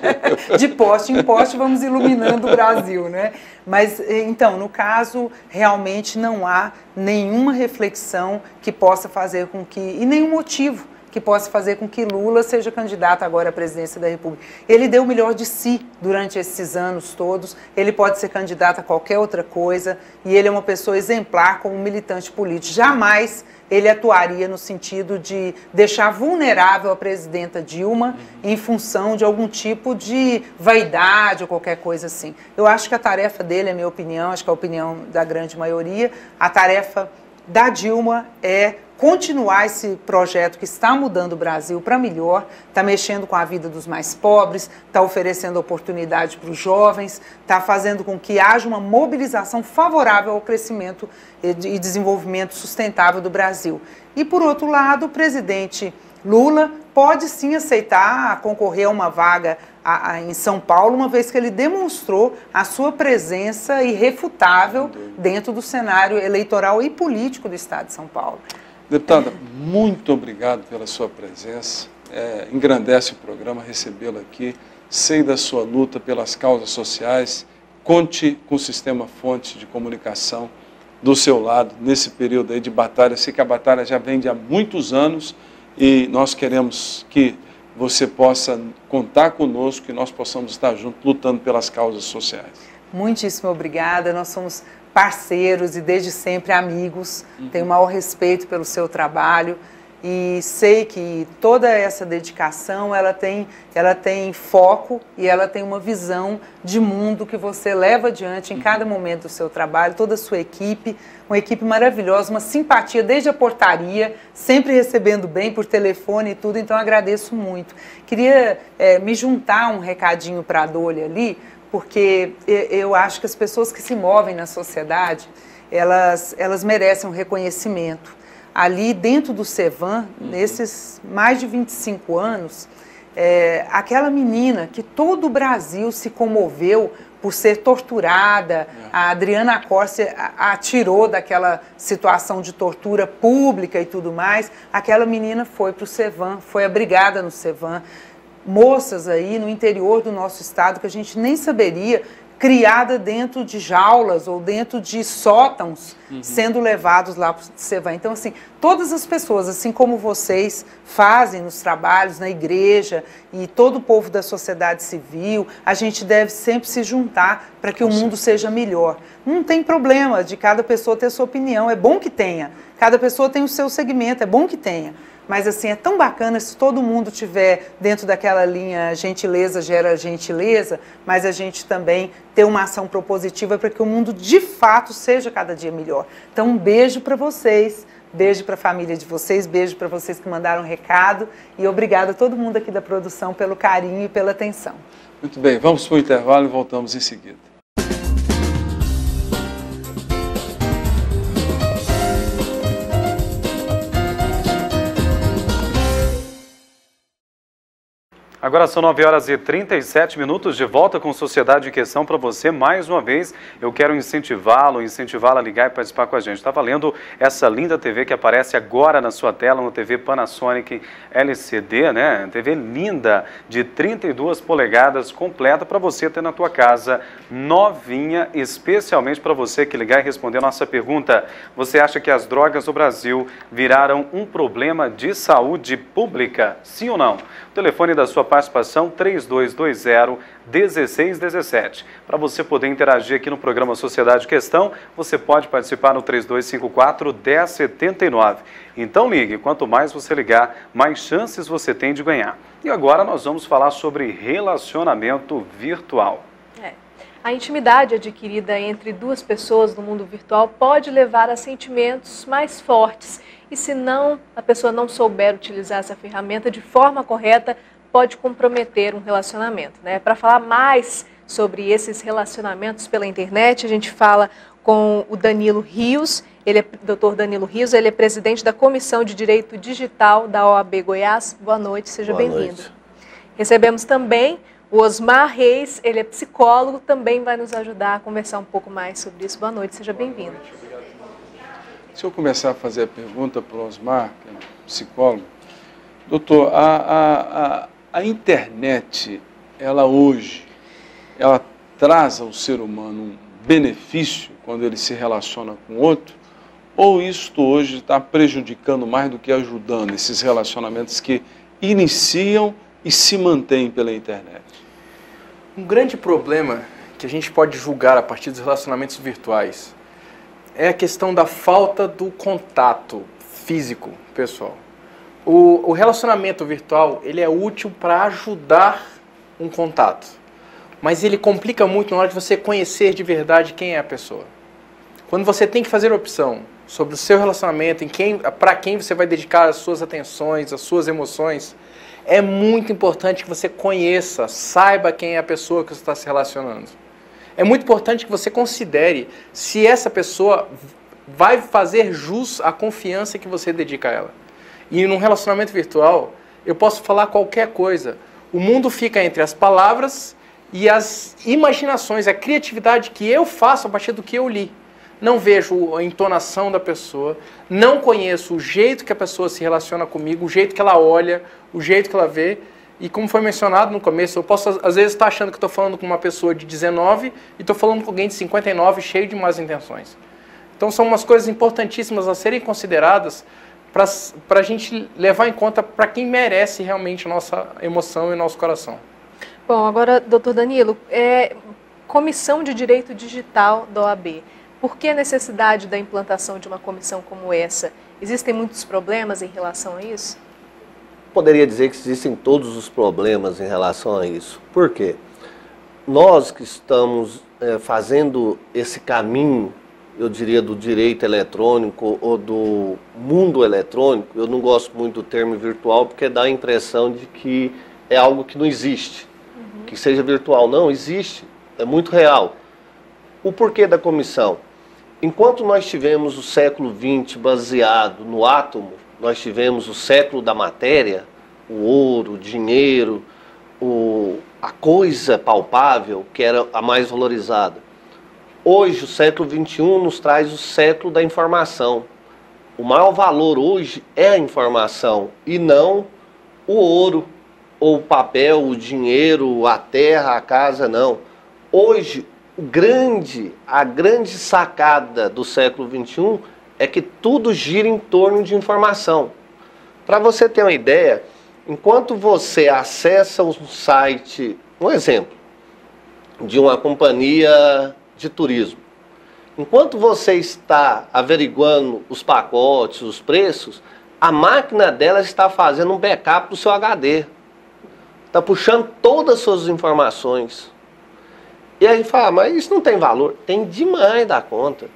De poste em poste vamos iluminando o Brasil, né? Mas, então, no caso, realmente não há nenhuma reflexão que possa fazer com que... E nenhum motivo que possa fazer com que Lula seja candidato agora à presidência da República. Ele deu o melhor de si durante esses anos todos, ele pode ser candidato a qualquer outra coisa, e ele é uma pessoa exemplar como militante político. Jamais ele atuaria no sentido de deixar vulnerável a presidenta Dilma em função de algum tipo de vaidade ou qualquer coisa assim. Eu acho que a tarefa dele, é minha opinião, acho que é a opinião da grande maioria, a tarefa da Dilma é continuar esse projeto que está mudando o Brasil para melhor, está mexendo com a vida dos mais pobres, está oferecendo oportunidade para os jovens, está fazendo com que haja uma mobilização favorável ao crescimento e desenvolvimento sustentável do Brasil. E, por outro lado, o presidente Lula pode sim aceitar concorrer a uma vaga em São Paulo, uma vez que ele demonstrou a sua presença irrefutável dentro do cenário eleitoral e político do Estado de São Paulo. Deputada, muito obrigado pela sua presença. Engrandece o programa recebê-la aqui. Sei da sua luta pelas causas sociais. Conte com o Sistema Fonte de Comunicação do seu lado nesse período aí de batalha. Sei que a batalha já vem de há muitos anos e nós queremos que você possa contar conosco, que nós possamos estar juntos lutando pelas causas sociais. Muitíssimo obrigada. Nós somos parceiros e desde sempre amigos, tenho o maior respeito pelo seu trabalho e sei que toda essa dedicação ela tem foco e ela tem uma visão de mundo que você leva adiante em cada momento do seu trabalho, toda a sua equipe, uma equipe maravilhosa, uma simpatia desde a portaria, sempre recebendo bem por telefone e tudo, então agradeço muito. Queria me juntar um recadinho para a Dolly ali, porque eu acho que as pessoas que se movem na sociedade, elas merecem um reconhecimento. Ali dentro do Cevan, nesses mais de 25 anos, aquela menina que todo o Brasil se comoveu por ser torturada, a Adriana Corsi a tirou daquela situação de tortura pública e tudo mais, aquela menina foi para o Cevan, foi abrigada no Cevan. Moças aí no interior do nosso estado que a gente nem saberia, criada dentro de jaulas ou dentro de sótãos, sendo levados lá para o Cevan. Então, assim, todas as pessoas, assim como vocês fazem nos trabalhos, na igreja e todo o povo da sociedade civil, a gente deve sempre se juntar para que o mundo seja melhor. Não tem problema de cada pessoa ter sua opinião, é bom que tenha. Cada pessoa tem o seu segmento, é bom que tenha. Mas, assim, é tão bacana se todo mundo tiver dentro daquela linha gentileza gera gentileza, mas a gente também ter uma ação propositiva para que o mundo, de fato, seja cada dia melhor. Então, um beijo para vocês, beijo para a família de vocês, beijo para vocês que mandaram recado e obrigada a todo mundo aqui da produção pelo carinho e pela atenção. Muito bem, vamos para o intervalo e voltamos em seguida. Agora são 9h37, de volta com Sociedade em Questão para você. Mais uma vez, eu quero incentivá-la a ligar e participar com a gente. Está valendo essa linda TV que aparece agora na sua tela, uma TV Panasonic LCD, né? TV linda, de 32 polegadas, completa para você ter na tua casa, novinha, especialmente para você que ligar e responder a nossa pergunta. Você acha que as drogas no Brasil viraram um problema de saúde pública? Sim ou não? O telefone da sua participação 3220-1617. Para você poder interagir aqui no programa Sociedade em Questão, você pode participar no 3254-1079. Então ligue, quanto mais você ligar, mais chances você tem de ganhar. E agora nós vamos falar sobre relacionamento virtual. A intimidade adquirida entre duas pessoas no mundo virtual pode levar a sentimentos mais fortes. E se a pessoa não souber utilizar essa ferramenta de forma correta, pode comprometer um relacionamento, né? Para falar mais sobre esses relacionamentos pela internet, a gente fala com o Danilo Rios. Ele é Dr. Danilo Rios, ele é presidente da Comissão de Direito Digital da OAB Goiás. Boa noite, seja bem-vindo. Recebemos também o Osmar Reis, ele é psicólogo, também vai nos ajudar a conversar um pouco mais sobre isso. Boa noite, seja bem-vindo. Se eu começar a fazer a pergunta para o Osmar, que é psicólogo, doutor, a internet, ela hoje, ela traz ao ser humano um benefício quando ele se relaciona com outro, ou isto hoje está prejudicando mais do que ajudando esses relacionamentos que iniciam e se mantêm pela internet? Um grande problema que a gente pode julgar a partir dos relacionamentos virtuais é a questão da falta do contato físico, pessoal. O relacionamento virtual, ele é útil para ajudar um contato, mas ele complica muito na hora de você conhecer de verdade quem é a pessoa. Quando você tem que fazer a opção sobre o seu relacionamento, para quem você vai dedicar as suas atenções, as suas emoções, é muito importante que você conheça, saiba quem é a pessoa que você está se relacionando. É muito importante que você considere se essa pessoa vai fazer jus à confiança que você dedica a ela. E num relacionamento virtual, eu posso falar qualquer coisa. O mundo fica entre as palavras e as imaginações, a criatividade que eu faço a partir do que eu li. Não vejo a entonação da pessoa, não conheço o jeito que a pessoa se relaciona comigo, o jeito que ela olha, o jeito que ela vê. E como foi mencionado no começo, eu posso às vezes estar achando que estou falando com uma pessoa de 19 e estou falando com alguém de 59 cheio de más intenções. Então são umas coisas importantíssimas a serem consideradas para a gente levar em conta para quem merece realmente a nossa emoção e nosso coração. Bom, agora, doutor Danilo, Comissão de Direito Digital da OAB. Por que a necessidade da implantação de uma comissão como essa? Existem muitos problemas em relação a isso? Poderia dizer que existem todos os problemas em relação a isso. Por quê? Nós que estamos fazendo esse caminho, eu diria, do direito eletrônico ou do mundo eletrônico, eu não gosto muito do termo virtual porque dá a impressão de que é algo que não existe. Que seja virtual. Não, existe. É muito real. O porquê da comissão? Enquanto nós tivemos o século XX baseado no átomo, nós tivemos o século da matéria, o ouro, o dinheiro, a coisa palpável, que era a mais valorizada. Hoje, o século XXI nos traz o século da informação. O maior valor hoje é a informação e não o ouro, ou o papel, o dinheiro, a terra, a casa, não. Hoje, a grande sacada do século XXI é que tudo gira em torno de informação. Para você ter uma ideia, enquanto você acessa um site, um exemplo, de uma companhia de turismo, enquanto você está averiguando os pacotes, os preços, a máquina dela está fazendo um backup do seu HD. Está puxando todas as suas informações. E aí a gente fala, mas isso não tem valor? Tem demais da conta.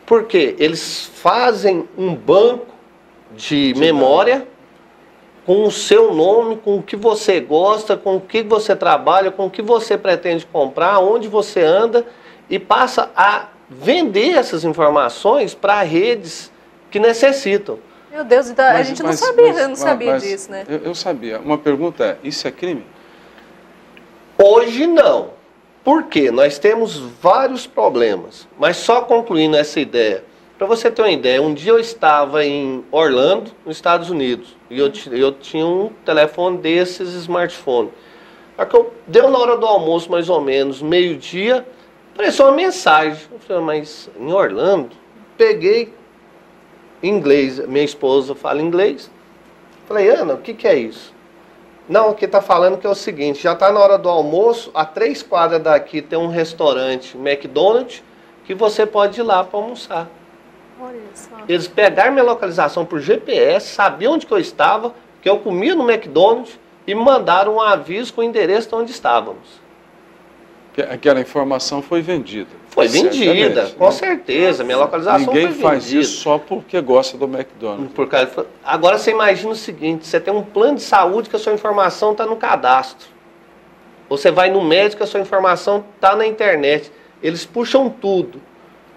Por quê? Eles fazem um banco de memória com o seu nome, com o que você gosta, com o que você trabalha, com o que você pretende comprar, onde você anda, e passa a vender essas informações para redes que necessitam. Meu Deus, então a gente não sabia disso, né? Eu sabia. Uma pergunta é, isso é crime? Hoje não. Por quê? Nós temos vários problemas. Mas só concluindo essa ideia. Para você ter uma ideia, um dia eu estava em Orlando, nos Estados Unidos. E eu tinha um telefone desses, smartphone. Deu na hora do almoço, mais ou menos, meio-dia, apareceu uma mensagem. Eu falei, mas em Orlando? Peguei inglês, minha esposa fala inglês. Falei, Ana, o que é isso? Não, aqui está falando que é o seguinte, já está na hora do almoço, a 3 quadras daqui tem um restaurante McDonald's que você pode ir lá para almoçar. Olha só. Eles pegaram minha localização por GPS, sabiam onde que eu estava, que eu comia no McDonald's e me mandaram um aviso com o endereço de onde estávamos. Aquela informação foi vendida. Foi vendida, certamente, com né? certeza. Minha localização Ninguém foi faz vendida. isso só porque gosta do McDonald's. Agora você imagina o seguinte, você tem um plano de saúde que a sua informação está no cadastro. Você vai no médico, a sua informação está na internet. Eles puxam tudo.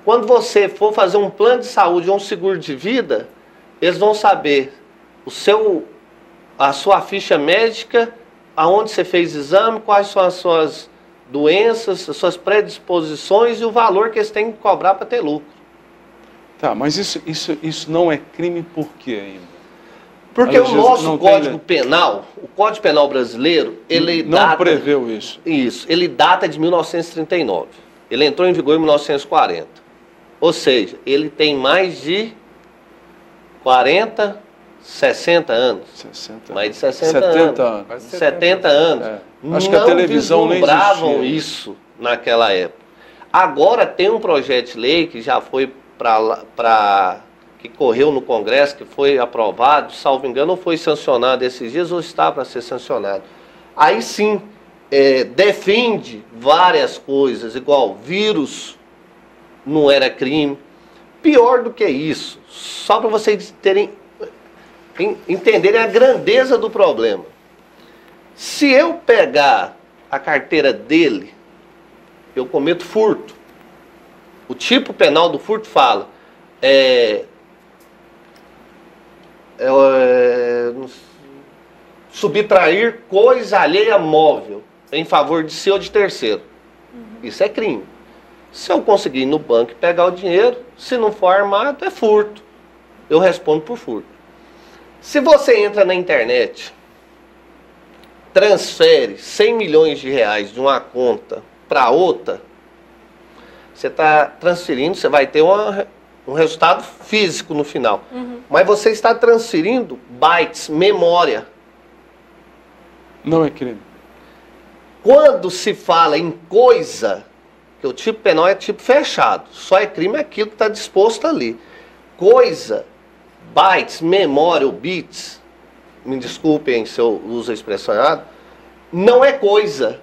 Quando você for fazer um plano de saúde ou um seguro de vida, eles vão saber a sua ficha médica, aonde você fez exame, quais são as suas doenças, as suas predisposições e o valor que eles têm que cobrar para ter lucro. Tá, mas isso não é crime por quê ainda? Porque o nosso Código Penal, o Código Penal brasileiro, ele não preveu isso. Isso, ele data de 1939. Ele entrou em vigor em 1940. Ou seja, ele tem mais de 40, 60 anos. 60 mais de 60 70 anos. anos. 70 anos. É. Acho que a televisão nem vislumbravam existia. isso naquela época. Agora tem um projeto de lei que já foi que correu no Congresso, que foi aprovado, salvo engano, ou foi sancionado esses dias, ou está para ser sancionado. Aí sim, defende várias coisas, igual vírus não era crime. Pior do que isso, só para vocês entenderem a grandeza do problema. Se eu pegar a carteira dele, eu cometo furto. O tipo penal do furto fala subtrair coisa alheia móvel em favor de si ou de terceiro. Isso é crime. Se eu conseguir ir no banco e pegar o dinheiro, se não for armado, é furto. Eu respondo por furto. Se você entra na internet, transfere 100 milhões de reais de uma conta para outra, você está transferindo, você vai ter um resultado físico no final. Mas você está transferindo bytes, memória. Não é crime. Quando se fala em coisa, que o tipo penal é tipo fechado, só é crime aquilo que está disposto ali. Coisa, bytes, memória ou bits, me desculpem se eu uso a expressão errada, não é coisa.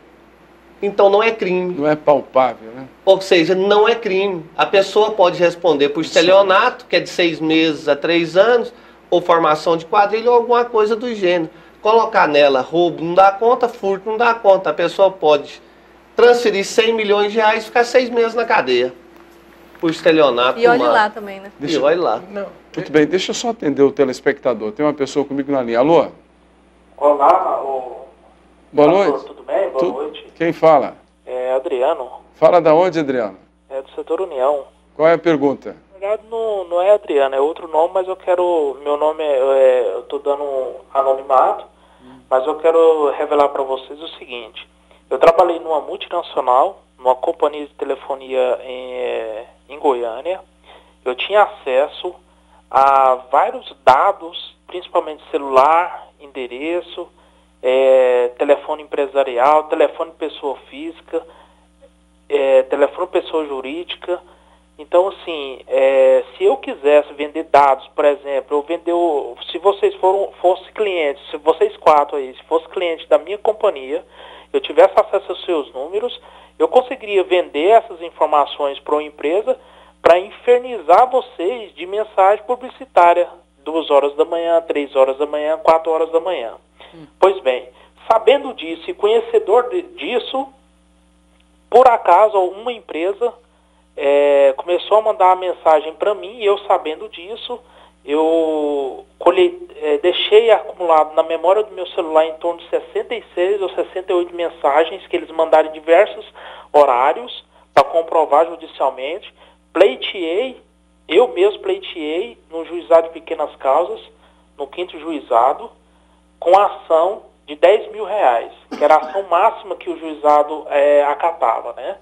Então não é crime. Não é palpável, né? Ou seja, não é crime. A pessoa pode responder por estelionato, que é de 6 meses a 3 anos, ou formação de quadrilha ou alguma coisa do gênero. Colocar nela roubo não dá conta, furto não dá conta. A pessoa pode transferir 100 milhões de reais e ficar 6 meses na cadeia. Por estelionato. E olhe lá também, né? E olhe lá. Não. Muito bem, deixa eu só atender o telespectador. Tem uma pessoa comigo na linha. Alô? Olá, Boa pastor, noite. tudo bem? Boa noite. Quem fala? É Adriano, Fala da onde, Adriano? é do setor União. Qual é a pergunta? Na verdade não é Adriano, é outro nome, mas eu quero, meu nome eu estou dando anonimato, mas eu quero revelar para vocês o seguinte. Eu trabalhei numa multinacional, numa companhia de telefonia em Goiânia. Eu tinha acesso a vários dados, principalmente celular, endereço, telefone empresarial, telefone pessoa física, telefone pessoa jurídica. Então, assim, se eu quisesse vender dados, por exemplo, eu vender, se vocês fossem clientes, se vocês 4 aí, se fosse cliente da minha companhia, eu tivesse acesso aos seus números, eu conseguiria vender essas informações para uma empresa para infernizar vocês de mensagem publicitária, 2 horas da manhã, 3 horas da manhã, 4 horas da manhã. Pois bem, sabendo disso e conhecedor disso, por acaso uma empresa começou a mandar uma mensagem para mim e eu sabendo disso, eu deixei acumulado na memória do meu celular em torno de 66 ou 68 mensagens que eles mandaram em diversos horários para comprovar judicialmente. Eu mesmo pleiteei no juizado de pequenas causas, no 5º juizado, com a ação de 10 mil reais, que era a ação máxima que o juizado acatava, né?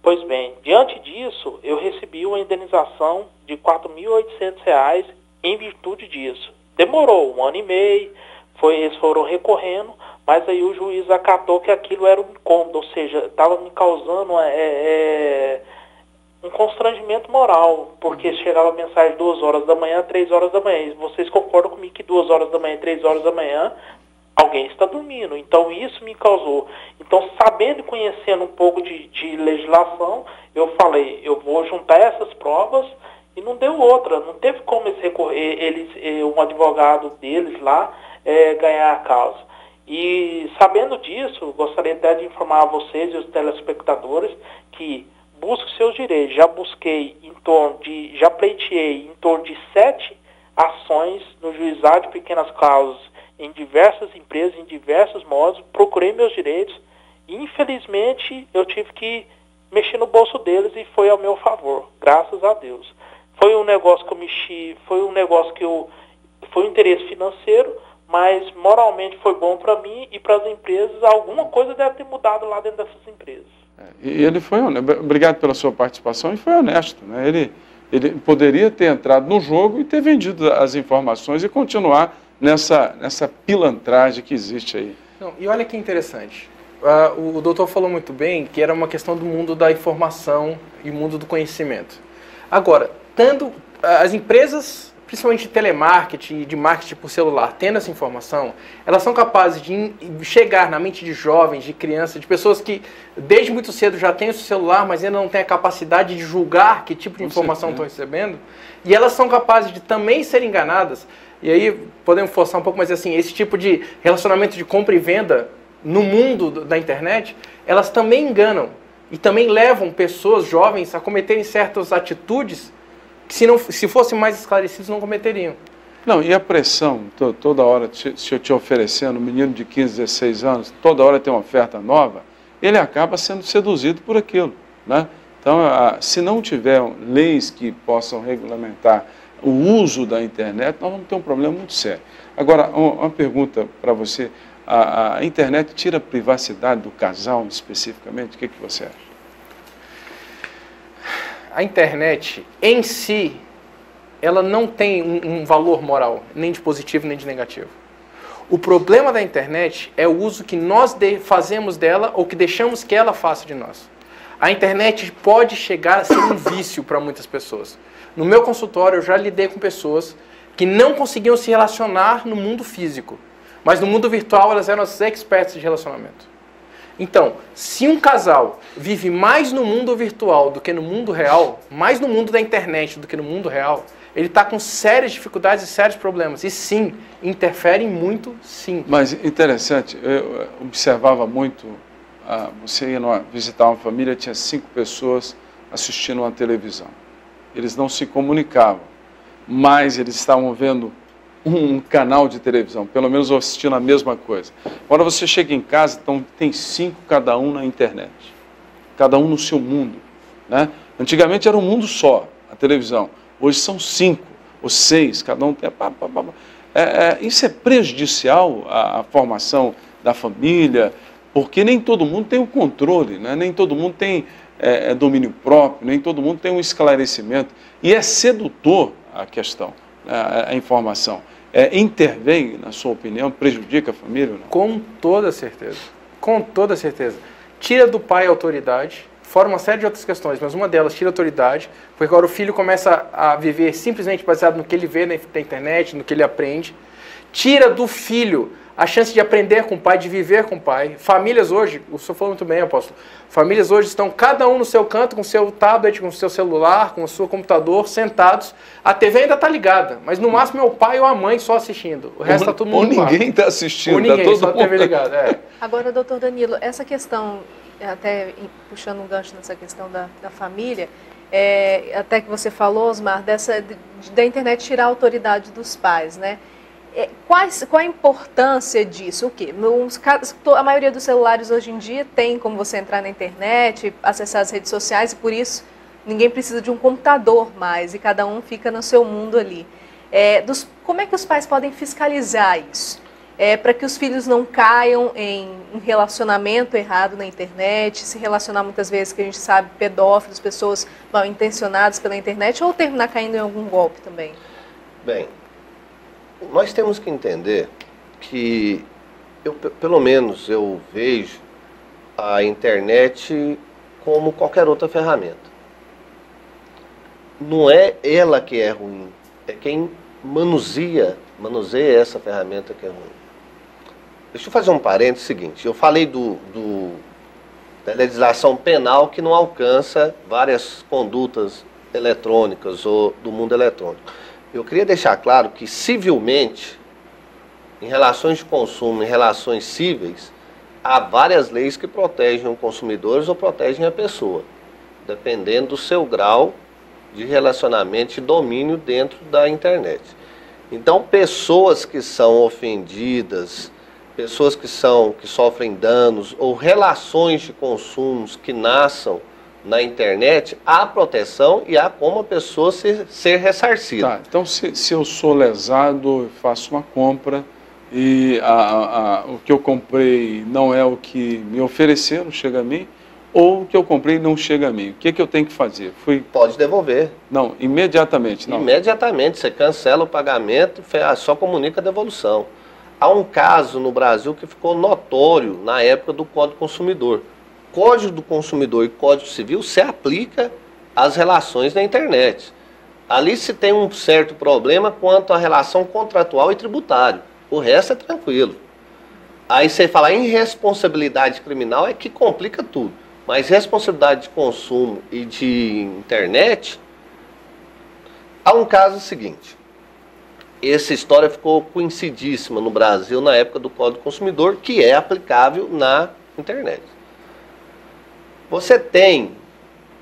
Pois bem, diante disso, eu recebi uma indenização de R$ 4.800 em virtude disso. Demorou 1 ano e meio, eles foram recorrendo, mas aí o juiz acatou que aquilo era um incômodo, ou seja, estava me causando um constrangimento moral, porque chegava a mensagem 2 horas da manhã, 3 horas da manhã. E vocês concordam comigo que 2 horas da manhã, 3 horas da manhã, alguém está dormindo. Então isso me causou. Então, sabendo e conhecendo um pouco de legislação, eu falei, eu vou juntar essas provas, e não deu outra. Não teve como eles recorrer, um advogado deles lá ganhar a causa. E sabendo disso, gostaria até de informar a vocês e os telespectadores que busque seus direitos. Já pleiteei em torno de 7 ações no juizado de pequenas causas em diversas empresas, em diversos modos, procurei meus direitos e infelizmente eu tive que mexer no bolso deles e foi ao meu favor, graças a Deus. Foi um negócio que eu mexi, foi um interesse financeiro, mas moralmente foi bom para mim e para as empresas. Alguma coisa deve ter mudado lá dentro dessas empresas. E ele foi honesto. Obrigado pela sua participação, e foi honesto, né? Ele poderia ter entrado no jogo e ter vendido as informações e continuar nessa pilantragem que existe aí. Não, e olha que interessante. O doutor falou muito bem que era uma questão do mundo da informação e mundo do conhecimento. Agora, as empresas, principalmente de telemarketing e de marketing por celular, tendo essa informação, elas são capazes de chegar na mente de jovens, de crianças, de pessoas que desde muito cedo já têm o seu celular, mas ainda não têm a capacidade de julgar que tipo de informação estão recebendo, e elas são capazes de também ser enganadas. E aí podemos forçar um pouco, mas assim, esse tipo de relacionamento de compra e venda no mundo da internet, elas também enganam e também levam pessoas jovens a cometerem certas atitudes que se fossem mais esclarecidos não cometeriam. Não, e a pressão, toda hora se eu te oferecendo, um menino de 15, 16 anos, toda hora tem uma oferta nova, ele acaba sendo seduzido por aquilo, né? Então, se não tiver leis que possam regulamentar o uso da internet, nós vamos ter um problema muito sério. Agora, uma pergunta para você, a internet tira a privacidade do casal especificamente? O que você acha? A internet em si, ela não tem um valor moral, nem de positivo nem de negativo. O problema da internet é o uso que nós fazemos dela ou que deixamos que ela faça de nós. A internet pode chegar a ser um vício para muitas pessoas. No meu consultório eu já lidei com pessoas que não conseguiam se relacionar no mundo físico, mas no mundo virtual elas eram as experts de relacionamento. Então, se um casal vive mais no mundo virtual do que no mundo real, mais no mundo da internet do que no mundo real, ele está com sérias dificuldades e sérios problemas. E sim, interferem muito, sim. Mas interessante, eu observava muito, você ia visitar uma família, tinha 5 pessoas assistindo uma televisão. Eles não se comunicavam, mas eles estavam vendo um canal de televisão, pelo menos assistindo a mesma coisa. Agora você chega em casa, então tem 5 cada um na internet, cada um no seu mundo, né? Antigamente era um mundo só, a televisão. Hoje são 5 ou 6, cada um tem... Isso é prejudicial à formação da família, porque nem todo mundo tem o controle, né? Nem todo mundo tem domínio próprio, nem todo mundo tem um esclarecimento. E é sedutor a questão, a informação. Intervém, na sua opinião, prejudica a família ou não? Com toda certeza. Com toda certeza. Tira do pai a autoridade, fora uma série de outras questões, mas uma delas tira a autoridade, porque agora o filho começa a viver simplesmente baseado no que ele vê na internet, no que ele aprende. Tira do filho a chance de aprender com o pai, de viver com o pai. Famílias hoje, o senhor falou muito bem, apóstolo, famílias hoje estão cada um no seu canto, com o seu tablet, com o seu celular, com o seu computador, sentados. A TV ainda está ligada, mas no máximo é o pai ou a mãe só assistindo. O resto está todo mundo ou ninguém está assistindo, ou ninguém, tá todo só a TV ligada. Agora, doutor Danilo, essa questão, até puxando um gancho nessa questão da família, até que você falou, Osmar, da internet tirar a autoridade dos pais, né? Qual a importância disso? O quê? A maioria dos celulares hoje em dia tem como você entrar na internet, acessar as redes sociais, e por isso ninguém precisa de um computador mais, e cada um fica no seu mundo ali. Como é que os pais podem fiscalizar isso? Para que os filhos não caiam em um relacionamento errado na internet, se relacionar muitas vezes, que a gente sabe, pedófilos, pessoas mal intencionadas pela internet, ou terminar caindo em algum golpe também? Bem, nós temos que entender que, pelo menos eu vejo a internet como qualquer outra ferramenta. Não é ela que é ruim, é quem manuseia essa ferramenta que é ruim. Deixa eu fazer um parênteses seguinte. Eu falei da legislação penal que não alcança várias condutas eletrônicas ou do mundo eletrônico. Eu queria deixar claro que civilmente, em relações de consumo, em relações cíveis, há várias leis que protegem os consumidores ou protegem a pessoa, dependendo do seu grau de relacionamento e domínio dentro da internet. Então, pessoas que são ofendidas, pessoas que sofrem danos ou relações de consumos que nasçam na internet, há proteção e há como a pessoa ser ressarcida. Tá, então se eu sou lesado, eu faço uma compra e o que eu comprei não é o que me ofereceram, chega a mim, ou o que eu comprei não chega a mim. O que eu tenho que fazer? Pode devolver. Não, imediatamente. Não. Imediatamente, você cancela o pagamento, só comunica a devolução. Há um caso no Brasil que ficou notório na época do Código do Consumidor. Código do Consumidor e Código Civil se aplica às relações na internet. Ali se tem um certo problema quanto à relação contratual e tributário. O resto é tranquilo. Aí você fala em responsabilidade criminal é que complica tudo. Mas responsabilidade de consumo e de internet, há um caso seguinte. Essa história ficou conhecidíssima no Brasil na época do Código do Consumidor, que é aplicável na internet. Você tem,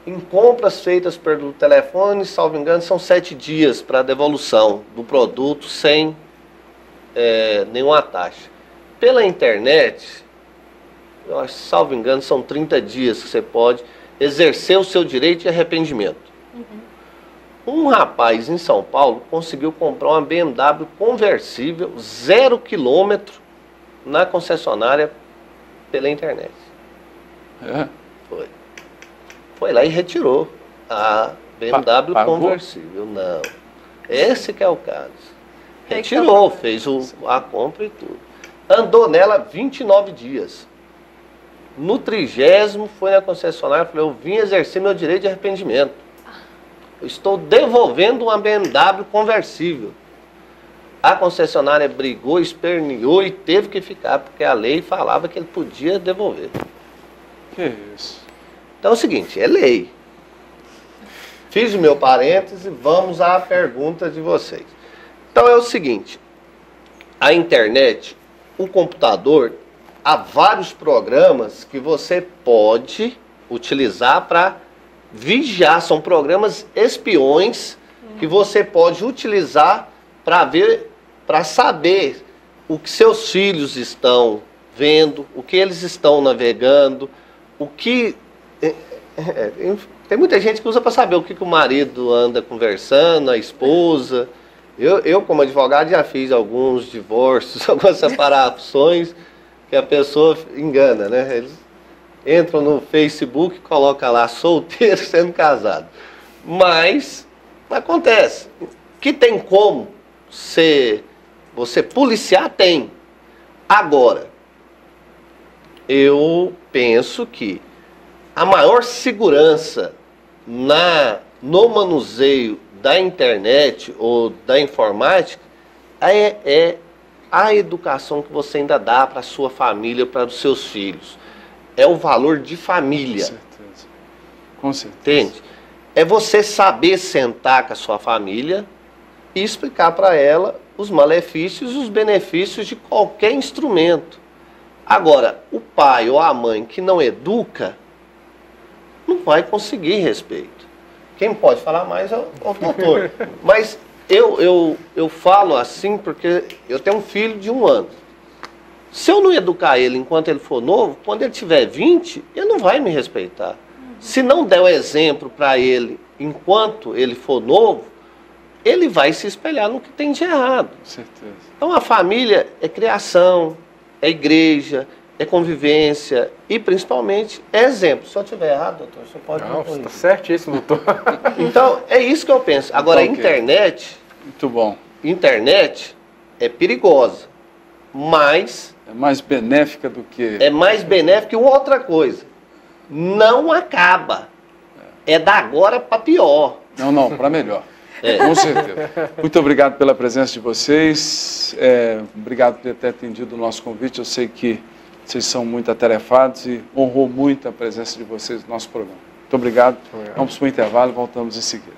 em compras feitas pelo telefone, salvo engano, são 7 dias para devolução do produto sem nenhuma taxa. Pela internet, eu acho, salvo engano, são 30 dias que você pode exercer o seu direito de arrependimento. Um rapaz em São Paulo conseguiu comprar uma BMW conversível 0 km na concessionária pela internet. É? Foi lá e retirou a BMW conversível. Não. Esse que é o caso. Retirou, fez a compra e tudo. Andou nela 29 dias. No 30º foi na concessionária e falou, eu vim exercer meu direito de arrependimento. Eu estou devolvendo uma BMW conversível. A concessionária brigou, esperneou e teve que ficar, porque a lei falava que ele podia devolver. Que isso? Então é o seguinte, é lei. Fiz o meu parêntese, vamos à pergunta de vocês. Então é o seguinte, a internet, o computador, há vários programas que você pode utilizar para vigiar, são programas espiões que você pode utilizar para ver, para saber o que seus filhos estão vendo, o que eles estão navegando, o que... Tem muita gente que usa para saber o que o marido anda conversando, a esposa. Eu, como advogado, já fiz alguns divórcios, algumas separações que a pessoa engana, né? Eles entram no Facebook e colocam lá solteiro sendo casado. Mas acontece. Que tem como você policiar? Tem. Agora, eu penso que a maior segurança no manuseio da internet ou da informática é a educação que você ainda dá para a sua família, para os seus filhos. É o valor de família. Com certeza. Com certeza. Entende? É você saber sentar com a sua família e explicar para ela os malefícios e os benefícios de qualquer instrumento. Agora, o pai ou a mãe que não educa, não vai conseguir respeito. Quem pode falar mais é o doutor. Mas eu falo assim porque eu tenho um filho de 1 ano. Se eu não educar ele enquanto ele for novo, quando ele tiver 20, ele não vai me respeitar. Se não der o exemplo para ele enquanto ele for novo, ele vai se espelhar no que tem de errado. Com certeza. Então a família é criação, é igreja, é convivência e principalmente é exemplo. Se eu estiver errado, doutor, você pode me corrigir. Está certíssimo, doutor. Então é isso que eu penso. Agora Então, a internet... Muito bom. Internet é perigosa, mas... É mais benéfica do que... É mais benéfica e outra coisa. Não acaba. É da agora para pior. Não, para melhor. Com certeza. Muito obrigado pela presença de vocês. Obrigado por ter atendido o nosso convite. Eu sei que vocês são muito atarefados e honrou muito a presença de vocês no nosso programa. Muito obrigado. Vamos para o intervalo e voltamos em seguida.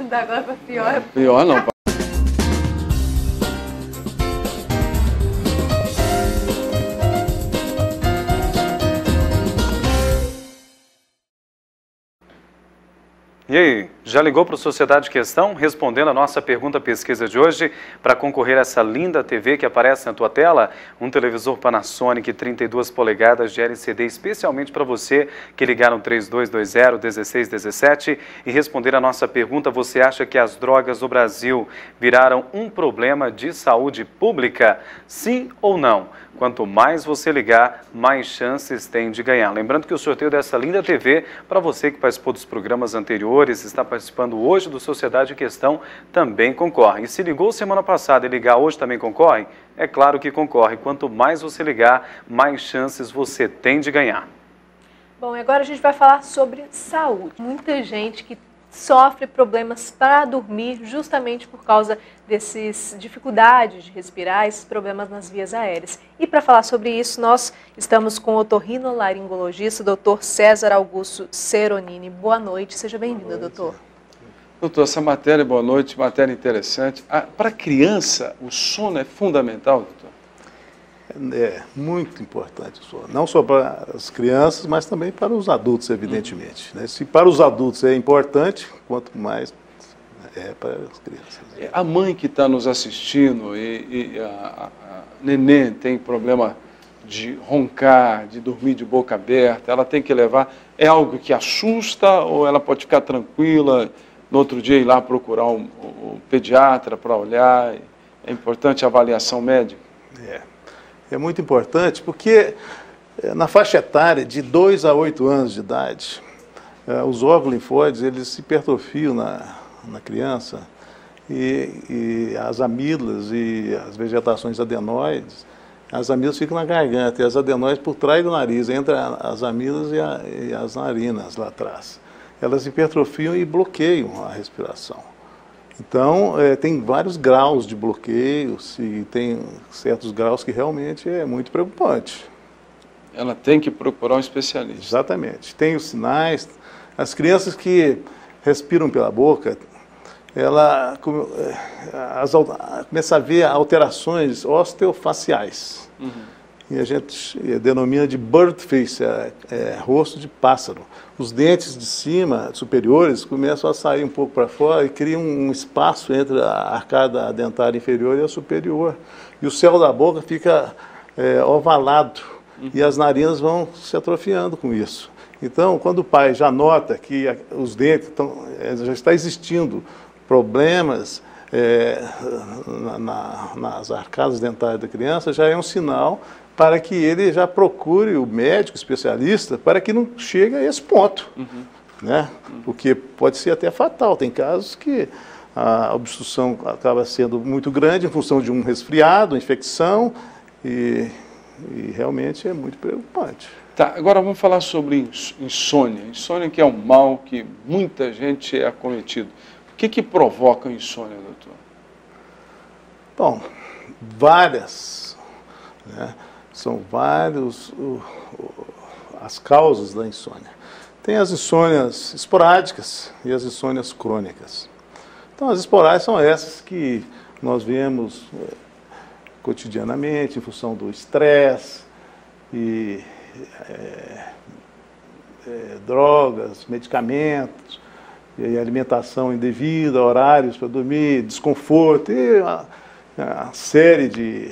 Da agora para pior. Pior não. E aí, já ligou para o Sociedade Questão? Respondendo a nossa pergunta pesquisa de hoje, para concorrer a essa linda TV que aparece na tua tela, um televisor Panasonic 32 polegadas de LCD especialmente para você que ligar no 3220-1617 e responder a nossa pergunta: você acha que as drogas no Brasil viraram um problema de saúde pública? Sim ou não? Quanto mais você ligar, mais chances tem de ganhar. Lembrando que o sorteio dessa linda TV, para você que participou dos programas anteriores, está participando hoje do Sociedade em Questão, também concorre. E se ligou semana passada e ligar hoje também concorre? É claro que concorre. Quanto mais você ligar, mais chances você tem de ganhar. Bom, e agora a gente vai falar sobre saúde. Muita gente que sofre problemas para dormir justamente por causa dessas dificuldades de respirar, esses problemas nas vias aéreas. E para falar sobre isso, nós estamos com o otorrinolaringologista, doutor César Augusto Ceronini. Boa noite, seja bem-vindo, doutor. Doutor, essa matéria, boa noite, matéria interessante. Para criança, o sono é fundamental, doutor? É muito importante o sono, não só para as crianças, mas também para os adultos, evidentemente. Né? Se para os adultos é importante, quanto mais é para as crianças. A mãe que está nos assistindo e a neném tem problema de roncar, de dormir de boca aberta, ela tem que levar, é algo que assusta ou ela pode ficar tranquila, no outro dia ir lá procurar o pediatra para olhar? É importante a avaliação médica? É muito importante porque na faixa etária de 2 a 8 anos de idade, os órgãos linfóides eles se hipertrofiam na criança e as amígdalas e as vegetações adenoides, as amígdalas ficam na garganta e as adenoides por trás do nariz, entre as amígdalas e as narinas lá atrás. Elas hipertrofiam e bloqueiam a respiração. Então, tem vários graus de bloqueios e tem certos graus que realmente é muito preocupante. Ela tem que procurar um especialista. Exatamente. Tem os sinais. As crianças que respiram pela boca, ela começa a ver alterações osteofaciais. E a gente denomina de bird face, rosto de pássaro. Os dentes de cima, superiores, começam a sair um pouco para fora e criam um espaço entre a arcada dentária inferior e a superior. E o céu da boca fica ovalado e as narinas vão se atrofiando com isso. Então, quando o pai já nota que os dentes já está existindo problemas nas arcadas dentárias da criança, já é um sinal para que ele já procure o médico especialista para que não chegue a esse ponto, né? Porque pode ser até fatal. Tem casos que a obstrução acaba sendo muito grande em função de um resfriado, infecção, e realmente é muito preocupante. Tá, agora vamos falar sobre insônia. Insônia que é um mal que muita gente é acometido. O que provoca a insônia, doutor? Bom, várias, né? São vários as causas da insônia. Tem as insônias esporádicas e as insônias crônicas. Então, as esporádicas são essas que nós vemos cotidianamente, em função do estresse e drogas, medicamentos, e alimentação indevida, horários para dormir, desconforto e a série de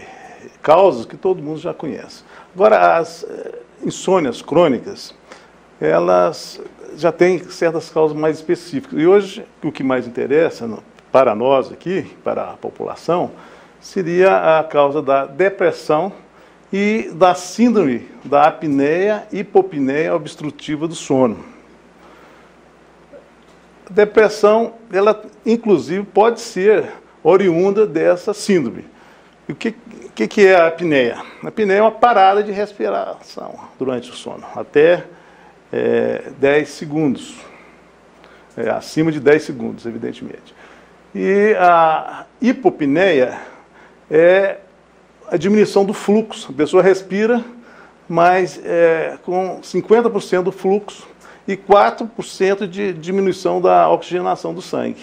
causas que todo mundo já conhece. Agora, as insônias crônicas, elas já têm certas causas mais específicas. E hoje, o que mais interessa para nós aqui, para a população, seria a causa da depressão e da síndrome da apneia e hipopneia obstrutiva do sono. A depressão, ela inclusive pode ser oriunda dessa síndrome. E o que é a apneia? A apneia é uma parada de respiração durante o sono, até 10 segundos. acima de 10 segundos, evidentemente. E a hipopneia é a diminuição do fluxo. A pessoa respira, mas com 50% do fluxo e 4% de diminuição da oxigenação do sangue.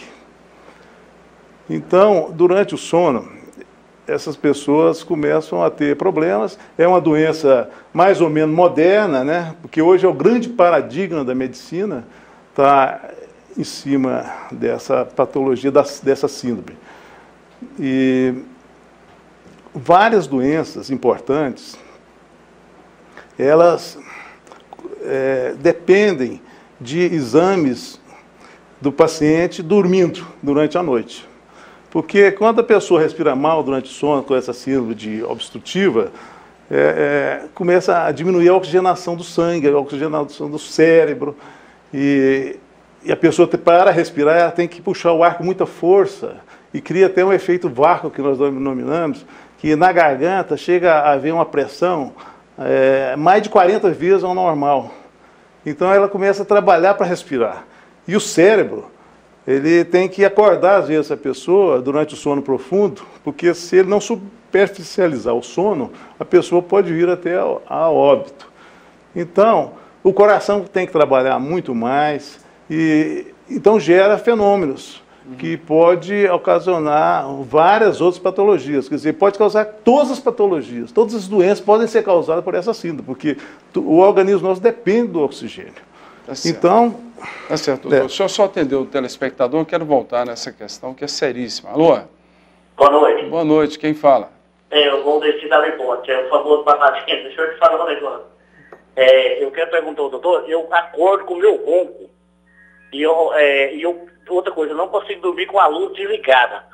Então, durante o sono, essas pessoas começam a ter problemas. É uma doença mais ou menos moderna, né? Porque hoje é o grande paradigma da medicina, está em cima dessa patologia, dessa síndrome. E várias doenças importantes, elas dependem de exames do paciente dormindo durante a noite. Porque quando a pessoa respira mal durante o sono, com essa síndrome obstrutiva, começa a diminuir a oxigenação do sangue, a oxigenação do cérebro, e a pessoa, para respirar, ela tem que puxar o ar com muita força, e cria até um efeito vácuo, que nós denominamos, que na garganta chega a haver uma pressão mais de 40 vezes ao normal. Então ela começa a trabalhar para respirar. E o cérebro, ele tem que acordar, às vezes, a pessoa durante o sono profundo, porque se ele não superficializar o sono, a pessoa pode vir até a óbito. Então, o coração tem que trabalhar muito mais, e então gera fenômenos que pode ocasionar várias outras patologias. Quer dizer, pode causar todas as patologias, todas as doenças podem ser causadas por essa síndrome, porque o organismo nosso depende do oxigênio. Tá certo. Então... Tá certo, doutor. O senhor só atendeu o telespectador, eu quero voltar nessa questão que é seríssima. Alô? Boa noite. Boa noite, quem fala? Eu vou descer da Leponte, é o famoso batatinha. Deixa eu te falar um negócio. Eu quero perguntar ao doutor, eu acordo com o meu ronco, e outra coisa, eu não consigo dormir com a luz desligada.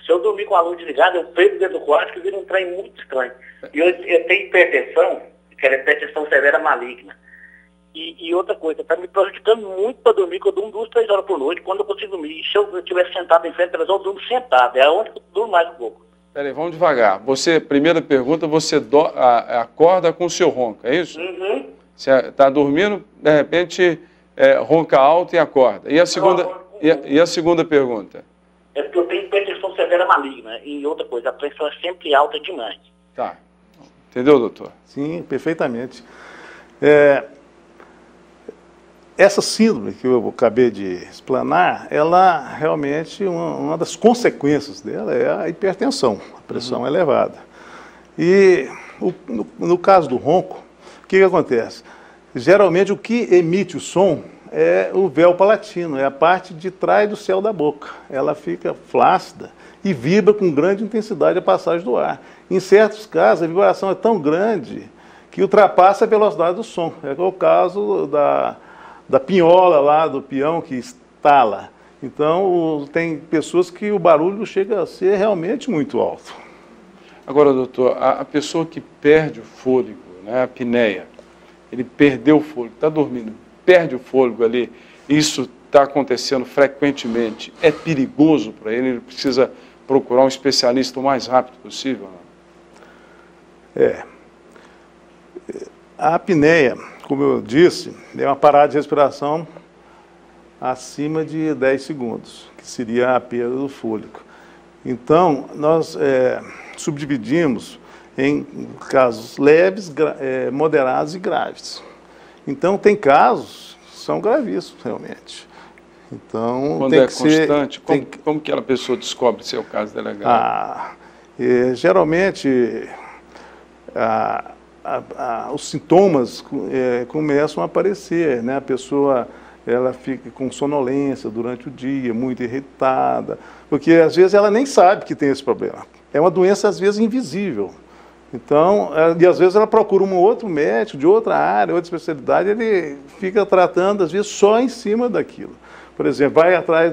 Se eu dormir com a luz desligada, eu pego dentro do quarto, que vira um trem muito estranho. E eu tenho hipertensão, que é hipertensão severa maligna. E outra coisa, está me prejudicando muito para dormir, que eu durmo 2, 3 horas por noite, quando eu consigo dormir. E se eu estiver sentado em frente à televisão, eu durmo sentado. É onde eu durmo mais um pouco. Peraí, vamos devagar. Primeira pergunta, você acorda com o seu ronco, é isso? Uhum. Você está dormindo, de repente ronca alto e acorda. E a segunda pergunta? É porque eu tenho hipertensão severa maligna. E outra coisa, a pressão é sempre alta demais. Tá. Entendeu, doutor? Sim, perfeitamente. Essa síndrome que eu acabei de explanar, ela realmente, uma das consequências dela é a hipertensão, a pressão elevada. E no caso do ronco, o que acontece? Geralmente o que emite o som é o véu palatino, é a parte de trás do céu da boca. Ela fica flácida e vibra com grande intensidade a passagem do ar. Em certos casos, a vibração é tão grande que ultrapassa a velocidade do som. É o caso da pinhola lá, do peão que estala. Então, tem pessoas que o barulho chega a ser realmente muito alto. Agora, doutor, a pessoa que perde o fôlego, né, a apneia, ele perdeu o fôlego, está dormindo, perde o fôlego ali, isso está acontecendo frequentemente, é perigoso para ele precisa procurar um especialista o mais rápido possível? A apneia, como eu disse, é uma parada de respiração acima de 10 segundos, que seria a perda do fôlego. Então, nós subdividimos em casos leves, moderados e graves. Então, tem casos que são gravíssimos, realmente. Então, quando tem é que constante, ser, como que a pessoa descobre se é o caso delegado? Geralmente, os sintomas começam a aparecer, né? A pessoa ela fica com sonolência durante o dia, muito irritada, porque às vezes ela nem sabe que tem esse problema. É uma doença às vezes invisível. Então, e às vezes ela procura um outro médico de outra área, outra especialidade, ele fica tratando às vezes só em cima daquilo. Por exemplo, vai atrás,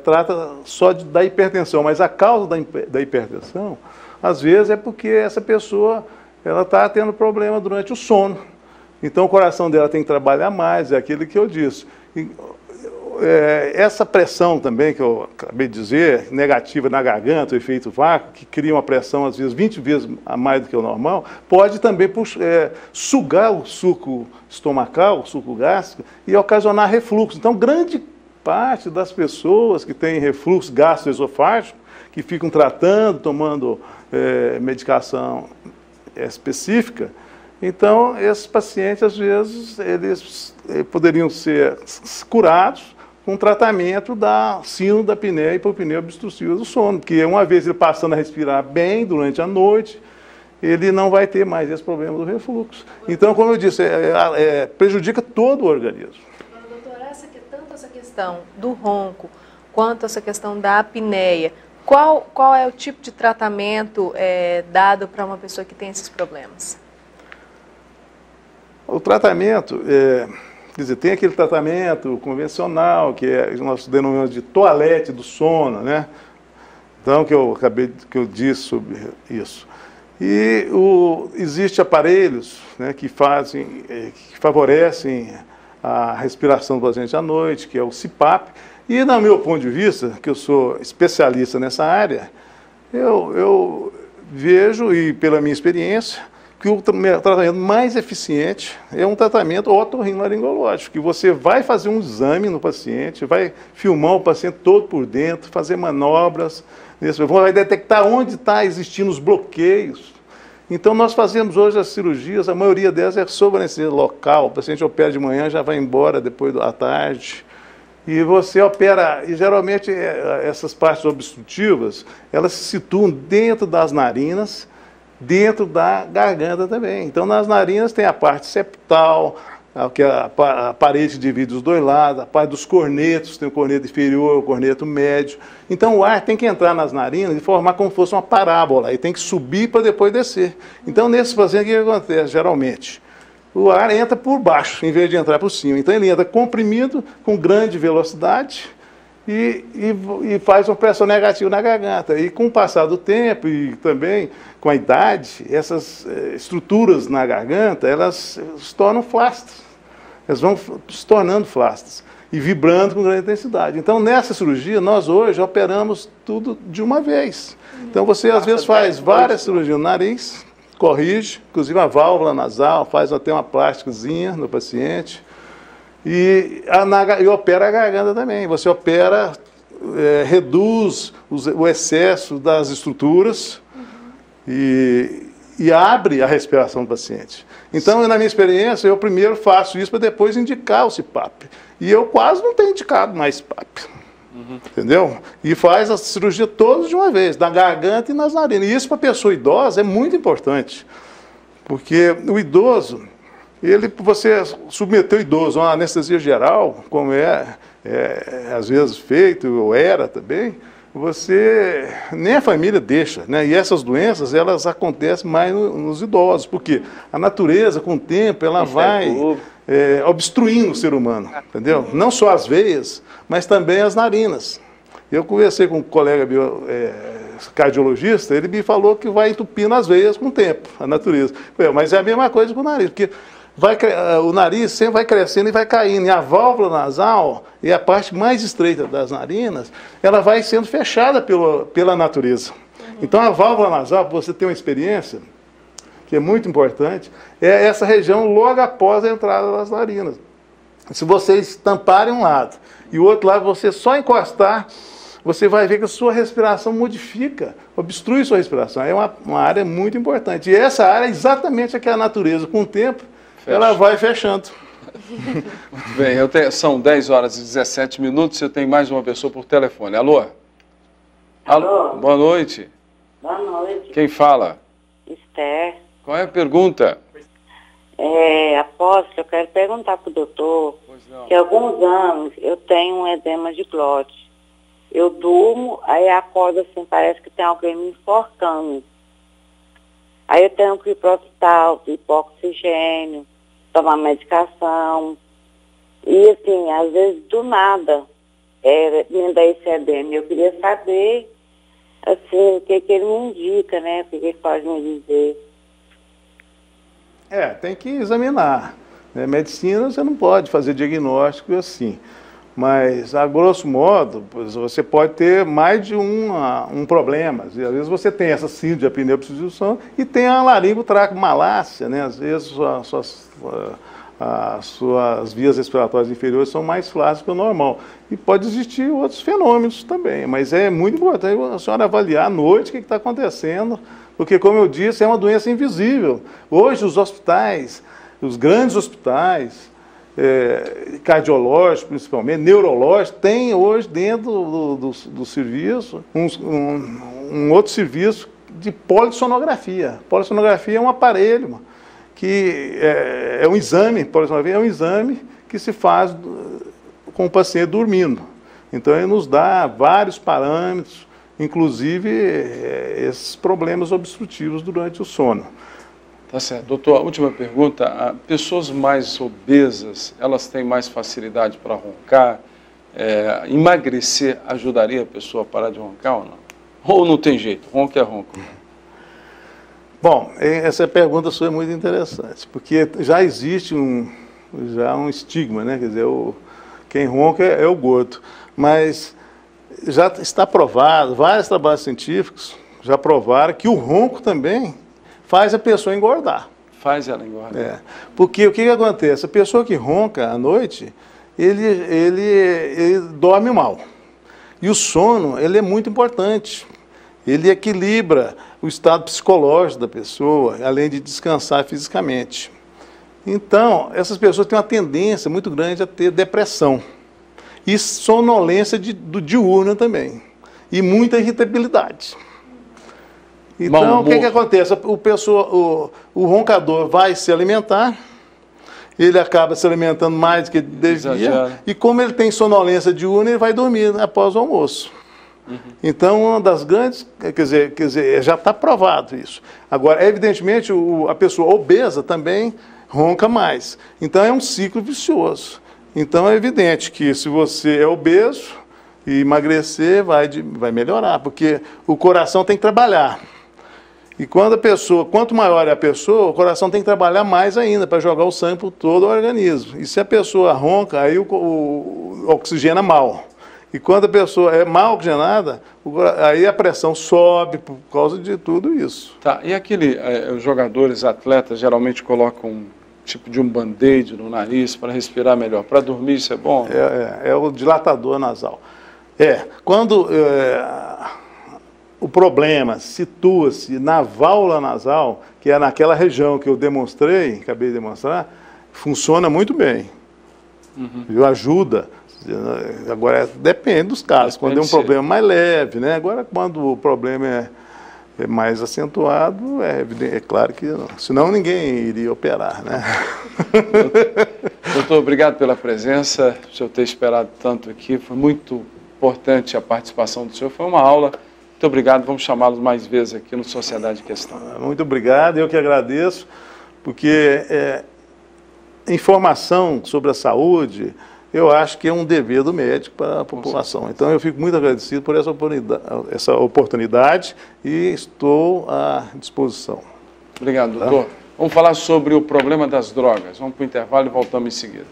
trata só da hipertensão, mas a causa da hipertensão, às vezes é porque essa pessoa ela está tendo problema durante o sono. Então o coração dela tem que trabalhar mais, é aquilo que eu disse. Essa pressão também, que eu acabei de dizer, negativa na garganta, o efeito vácuo, que cria uma pressão às vezes 20 vezes a mais do que o normal, pode também sugar o suco estomacal, o suco gástrico, e ocasionar refluxo. Então grande parte das pessoas que têm refluxo gastroesofágico, que ficam tratando, tomando medicação específica. Então, esses pacientes, às vezes, eles poderiam ser curados com tratamento da síndrome da apneia e hipopneia obstrutiva do sono, porque uma vez ele passando a respirar bem durante a noite, ele não vai ter mais esse problema do refluxo. Então, como eu disse, prejudica todo o organismo. Doutora, tanto essa questão do ronco, quanto essa questão da apneia, qual é o tipo de tratamento dado para uma pessoa que tem esses problemas? O tratamento, quer dizer, tem aquele tratamento convencional, que nós denominamos de toalete do sono, né? Então, que eu disse sobre isso. E existem aparelhos, né, que favorecem a respiração do paciente à noite, que é o CPAP. E, no meu ponto de vista, que eu sou especialista nessa área, eu vejo, e pela minha experiência, que o tratamento mais eficiente é um tratamento otorrinolaringológico, que você vai fazer um exame no paciente, vai filmar o paciente todo por dentro, fazer manobras, vai detectar onde está existindo os bloqueios. Então, nós fazemos hoje as cirurgias, a maioria delas é sob anestesia local, o paciente opera de manhã, já vai embora depois da tarde. E você opera, e geralmente essas partes obstrutivas, elas se situam dentro das narinas, dentro da garganta também. Então, nas narinas tem a parte septal, que é a parede divide os dois lados, a parte dos cornetos, tem o corneto inferior, o corneto médio. Então, o ar tem que entrar nas narinas e formar como se fosse uma parábola, e tem que subir para depois descer. Então, nesses pacientes, o que acontece, geralmente? O ar entra por baixo, em vez de entrar por cima. Então, ele entra comprimido, com grande velocidade, e faz uma pressão negativa na garganta. E com o passar do tempo e também com a idade, essas estruturas na garganta, elas se tornam flácidas. Elas vão se tornando flácidas e vibrando com grande intensidade. Então, nessa cirurgia, nós hoje operamos tudo de uma vez. Então, você às vezes faz várias cirurgias no nariz, corrige, inclusive a válvula nasal, faz até uma plásticazinha no paciente. E opera a garganta também. Você opera, reduz o excesso das estruturas e abre a respiração do paciente. Então, na minha experiência, eu primeiro faço isso para depois indicar o CPAP. E eu quase não tenho indicado mais CPAP. Entendeu? E faz a cirurgia toda de uma vez, na garganta e nas narinas. E isso para a pessoa idosa é muito importante. Porque o idoso, você submeteu o idoso a uma anestesia geral, como às vezes feito, ou era também, nem a família deixa, né? E essas doenças, elas acontecem mais nos idosos, porque a natureza, com o tempo, ela vai obstruindo o ser humano, entendeu? Não só as veias, mas também as narinas. Eu conversei com um colega cardiologista, ele me falou que vai entupindo as veias com o tempo, a natureza. Mas é a mesma coisa com o nariz, porque o nariz sempre vai crescendo e vai caindo, e a válvula nasal, e a parte mais estreita das narinas, ela vai sendo fechada pela natureza. Então, a válvula nasal, para você ter uma experiência, que é muito importante, é essa região logo após a entrada das narinas. Se vocês tamparem um lado e o outro lado, você só encostar, você vai ver que a sua respiração modifica, obstrui sua respiração. É uma área muito importante. E essa área é exatamente a que a natureza, com o tempo, ela vai fechando. Muito bem, são 10 horas e 17 minutos, eu tenho mais uma pessoa por telefone. Alô? Alô? Boa noite. Boa noite. Quem fala? Esther. Qual é a pergunta? Apóstolo, eu quero perguntar para o doutor que há alguns anos eu tenho um edema de glote. Eu durmo, aí acordo assim, parece que tem alguém me enforcando. Aí eu tenho que ir para o hospital, ir para oxigênio, tomar medicação. E assim, às vezes do nada me dá esse edema. Eu queria saber assim, o que ele me indica, né? O que ele pode me dizer. Tem que examinar. Medicina você não pode fazer diagnóstico assim. Mas, a grosso modo, você pode ter mais de um problema. Às vezes você tem essa síndrome de apneia obstrutiva do sono e tem a laringotraqueomalácia, né? Às vezes as suas vias respiratórias inferiores são mais flácidas que o normal. E pode existir outros fenômenos também, mas é muito importante a senhora avaliar à noite o que está acontecendo, porque, como eu disse, é uma doença invisível. Hoje, os hospitais, os grandes hospitais, cardiológicos principalmente, neurológicos, tem hoje dentro do serviço um outro serviço de polissonografia. Polissonografia é um aparelho que é um exame, polissonografia é um exame que se faz com o paciente dormindo. Então, ele nos dá vários parâmetros, inclusive esses problemas obstrutivos durante o sono. Tá certo. Doutor, a última pergunta. Pessoas mais obesas, elas têm mais facilidade para roncar? Emagrecer ajudaria a pessoa a parar de roncar ou não? Ou não tem jeito? Ronco é ronco. Bom, essa pergunta sua é muito interessante, porque já existe um estigma, né? Quer dizer, quem ronca é o gordo. Mas já está provado, vários trabalhos científicos já provaram que o ronco também faz a pessoa engordar. Faz ela engordar. Porque o que acontece? A pessoa que ronca à noite, ele dorme mal. E o sono, ele é muito importante. Ele equilibra o estado psicológico da pessoa, além de descansar fisicamente. Então, essas pessoas têm uma tendência muito grande a ter depressão. E sonolência diurna também. E muita irritabilidade. Então, o que acontece? O roncador vai se alimentar, ele acaba se alimentando mais do que devia, e como ele tem sonolência diurna, ele vai dormir após o almoço. Então, uma das grandes, quer dizer, já está provado isso. Agora, evidentemente, a pessoa obesa também ronca mais. Então, é um ciclo vicioso. Então, é evidente que se você é obeso e emagrecer, vai melhorar, porque o coração tem que trabalhar. E quanto maior é a pessoa, o coração tem que trabalhar mais ainda para jogar o sangue por todo o organismo. E se a pessoa ronca, aí o oxigena mal. E quando a pessoa é mal oxigenada, aí a pressão sobe por causa de tudo isso. Tá, e os jogadores, atletas, geralmente colocam um tipo de um band-aid no nariz para respirar melhor. Para dormir isso é bom? É o dilatador nasal. Quando o problema situa-se na válvula nasal, que é naquela região que eu acabei de demonstrar, funciona muito bem. Ajuda. Agora, depende dos casos. Quando é um problema mais leve, né? Agora, quando o problema é mais acentuado, é claro que senão ninguém iria operar, né? Doutor, obrigado pela presença, o senhor ter esperado tanto aqui, foi muito importante a participação do senhor, foi uma aula. Muito obrigado, vamos chamá-los mais vezes aqui no Sociedade em Questão. Muito obrigado, eu que agradeço, porque informação sobre a saúde, eu acho que é um dever do médico para a população. Então, eu fico muito agradecido por essa oportunidade e estou à disposição. Obrigado, doutor. Vamos falar sobre o problema das drogas. Vamos para o intervalo e voltamos em seguida.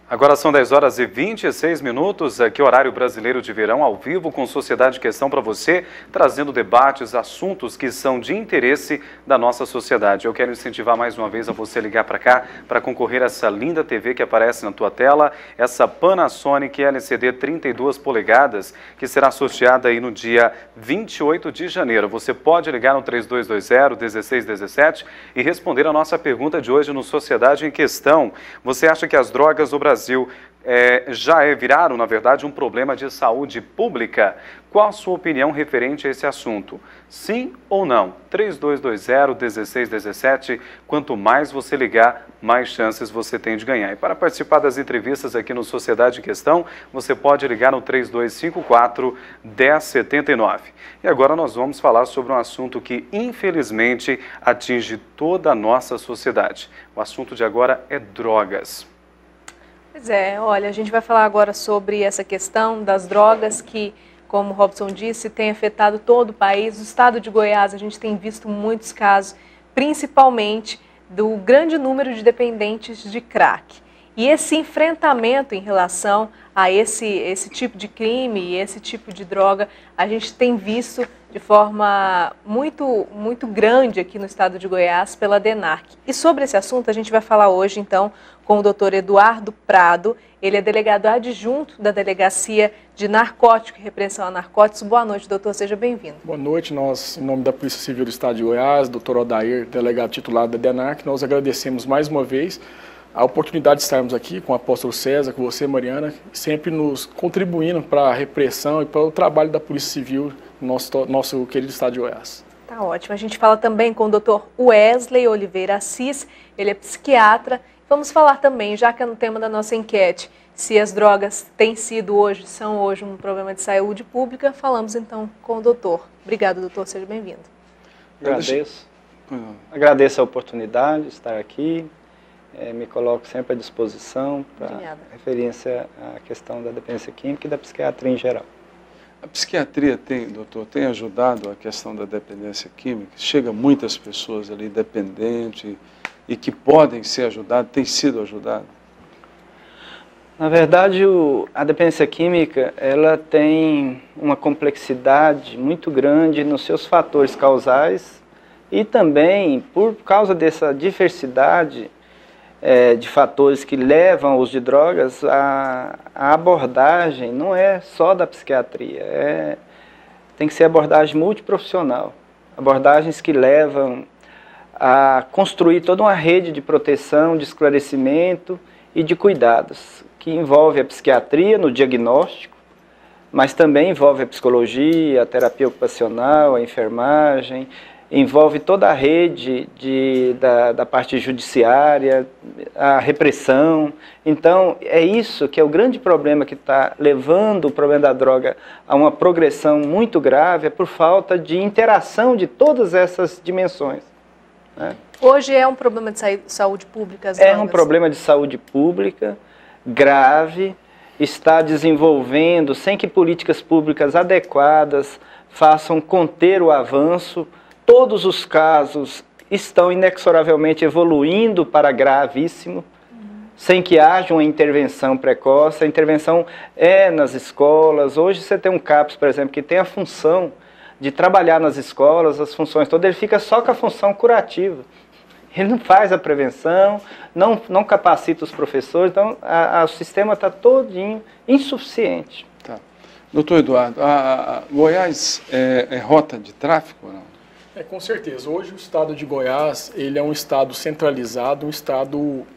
Agora são 10h26, aqui horário brasileiro de verão, ao vivo com Sociedade em Questão para você, trazendo debates, assuntos que são de interesse da nossa sociedade. Eu quero incentivar mais uma vez a você ligar para cá para concorrer a essa linda TV que aparece na tua tela, essa Panasonic LCD 32 polegadas, que será sorteada aí no dia 28 de janeiro. Você pode ligar no 3220-1617 e responder a nossa pergunta de hoje no Sociedade em Questão. Você acha que as drogas no Brasil já viraram, na verdade, um problema de saúde pública? Qual a sua opinião referente a esse assunto? Sim ou não? 3220-1617. Quanto mais você ligar, mais chances você tem de ganhar. E para participar das entrevistas aqui no Sociedade em Questão, você pode ligar no 3254-1079. E agora nós vamos falar sobre um assunto que, infelizmente, atinge toda a nossa sociedade. O assunto de agora é drogas. Pois é, olha, a gente vai falar agora sobre essa questão das drogas que, como o Robson disse, tem afetado todo o país. No estado de Goiás, a gente tem visto muitos casos, principalmente do grande número de dependentes de crack. E esse enfrentamento em relação a esse tipo de crime e esse tipo de droga, a gente tem visto de forma muito grande aqui no estado de Goiás pela DENARC. E sobre esse assunto a gente vai falar hoje, então, com o doutor Eduardo Prado. Ele é delegado adjunto da Delegacia de Narcótico e Repressão a Narcóticos. Boa noite, doutor, seja bem-vindo. Boa noite, nós, em nome da Polícia Civil do Estado de Goiás, doutor Odair, delegado titular da DENARC, nós agradecemos mais uma vez a oportunidade de estarmos aqui com o apóstolo César, com você, Mariana, sempre nos contribuindo para a repressão e para o trabalho da Polícia Civil no nosso querido Estado de Goiás. Tá ótimo. A gente fala também com o doutor Wesley Oliveira Assis, ele é psiquiatra. Vamos falar também, já que é no tema da nossa enquete, se as drogas são hoje um problema de saúde pública, falamos então com o doutor. Obrigado, doutor, seja bem-vindo. Agradeço a oportunidade de estar aqui. Me coloco sempre à disposição para referência à questão da dependência química e da psiquiatria em geral. A psiquiatria tem ajudado a questão da dependência química? Chega muitas pessoas ali dependentes e que podem ser ajudadas, têm sido ajudadas? Na verdade, a dependência química, ela tem uma complexidade muito grande nos seus fatores causais e também, por causa dessa diversidade de fatores que levam ao uso de drogas, a abordagem não é só da psiquiatria, tem que ser abordagem multiprofissional, abordagens que levam a construir toda uma rede de proteção, de esclarecimento e de cuidados, que envolve a psiquiatria no diagnóstico, mas também envolve a psicologia, a terapia ocupacional, a enfermagem, envolve toda a rede da parte judiciária, a repressão. Então, é isso que é o grande problema que está levando o problema da droga a uma progressão muito grave, é por falta de interação de todas essas dimensões. Hoje é um problema de saúde pública? É um problema de saúde pública grave, está desenvolvendo, sem que políticas públicas adequadas façam conter o avanço. Todos os casos estão inexoravelmente evoluindo para gravíssimo, sem que haja uma intervenção precoce. A intervenção é nas escolas. Hoje você tem um CAPS, por exemplo, que tem a função de trabalhar nas escolas, as funções todas, ele fica só com a função curativa. Ele não faz a prevenção, não capacita os professores, então o sistema está todinho insuficiente. Tá. Doutor Eduardo, Goiás é rota de tráfico ou não? Com certeza. Hoje o estado de Goiás, ele é um estado centralizado, um estado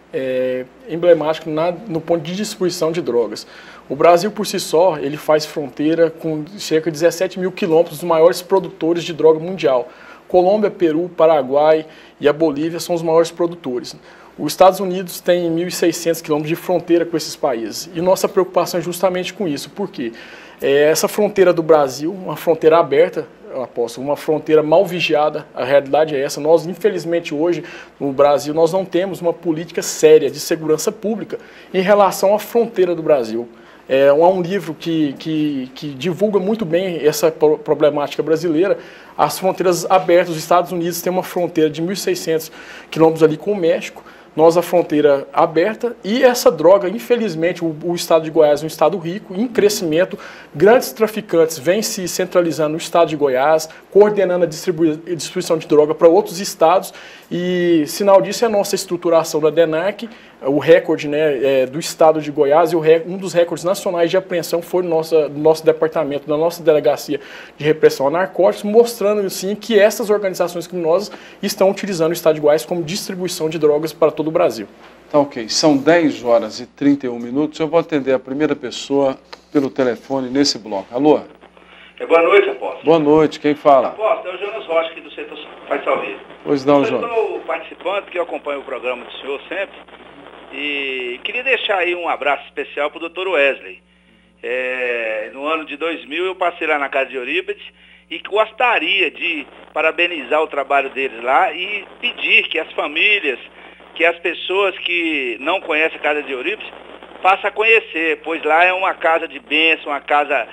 emblemático no ponto de distribuição de drogas. O Brasil, por si só, ele faz fronteira com cerca de 17 mil quilômetros dos maiores produtores de droga mundial. Colômbia, Peru, Paraguai e a Bolívia são os maiores produtores. Os Estados Unidos tem 1.600 quilômetros de fronteira com esses países. E nossa preocupação é justamente com isso. Por quê? Essa fronteira do Brasil, uma fronteira aberta, uma fronteira mal vigiada, a realidade é essa. Nós, infelizmente, hoje, no Brasil, nós não temos uma política séria de segurança pública em relação à fronteira do Brasil. Há um livro que divulga muito bem essa problemática brasileira. As fronteiras abertas, os Estados Unidos têm uma fronteira de 1.600 quilômetros ali com o México, nós a fronteira aberta, e essa droga, infelizmente, o estado de Goiás é um estado rico, em crescimento, grandes traficantes vêm se centralizando no estado de Goiás, coordenando a distribuição de droga para outros estados, e sinal disso é a nossa estruturação da DENARC, o recorde do estado de Goiás, e um dos recordes nacionais de apreensão foi no nosso departamento, na nossa delegacia de repressão a narcóticos, mostrando sim que essas organizações criminosas estão utilizando o estado de Goiás como distribuição de drogas para todo o Brasil. Tá ok, são 10 horas e 31 minutos, eu vou atender a primeira pessoa pelo telefone nesse bloco. Alô? Boa noite, apóstolo. Boa noite, quem fala? Apóstolo, é o Jonas Rocha aqui do setor Pai Salveiro. Pois não, Jonas. Eu sou participante que eu acompanho o programa do senhor sempre e queria deixar aí um abraço especial para o Dr. Wesley. No ano de 2000 eu passei lá na casa de Eurípides e gostaria de parabenizar o trabalho deles lá e pedir que as famílias, que as pessoas que não conhecem a casa de Eurípides passem a conhecer, pois lá é uma casa de bênção, uma casa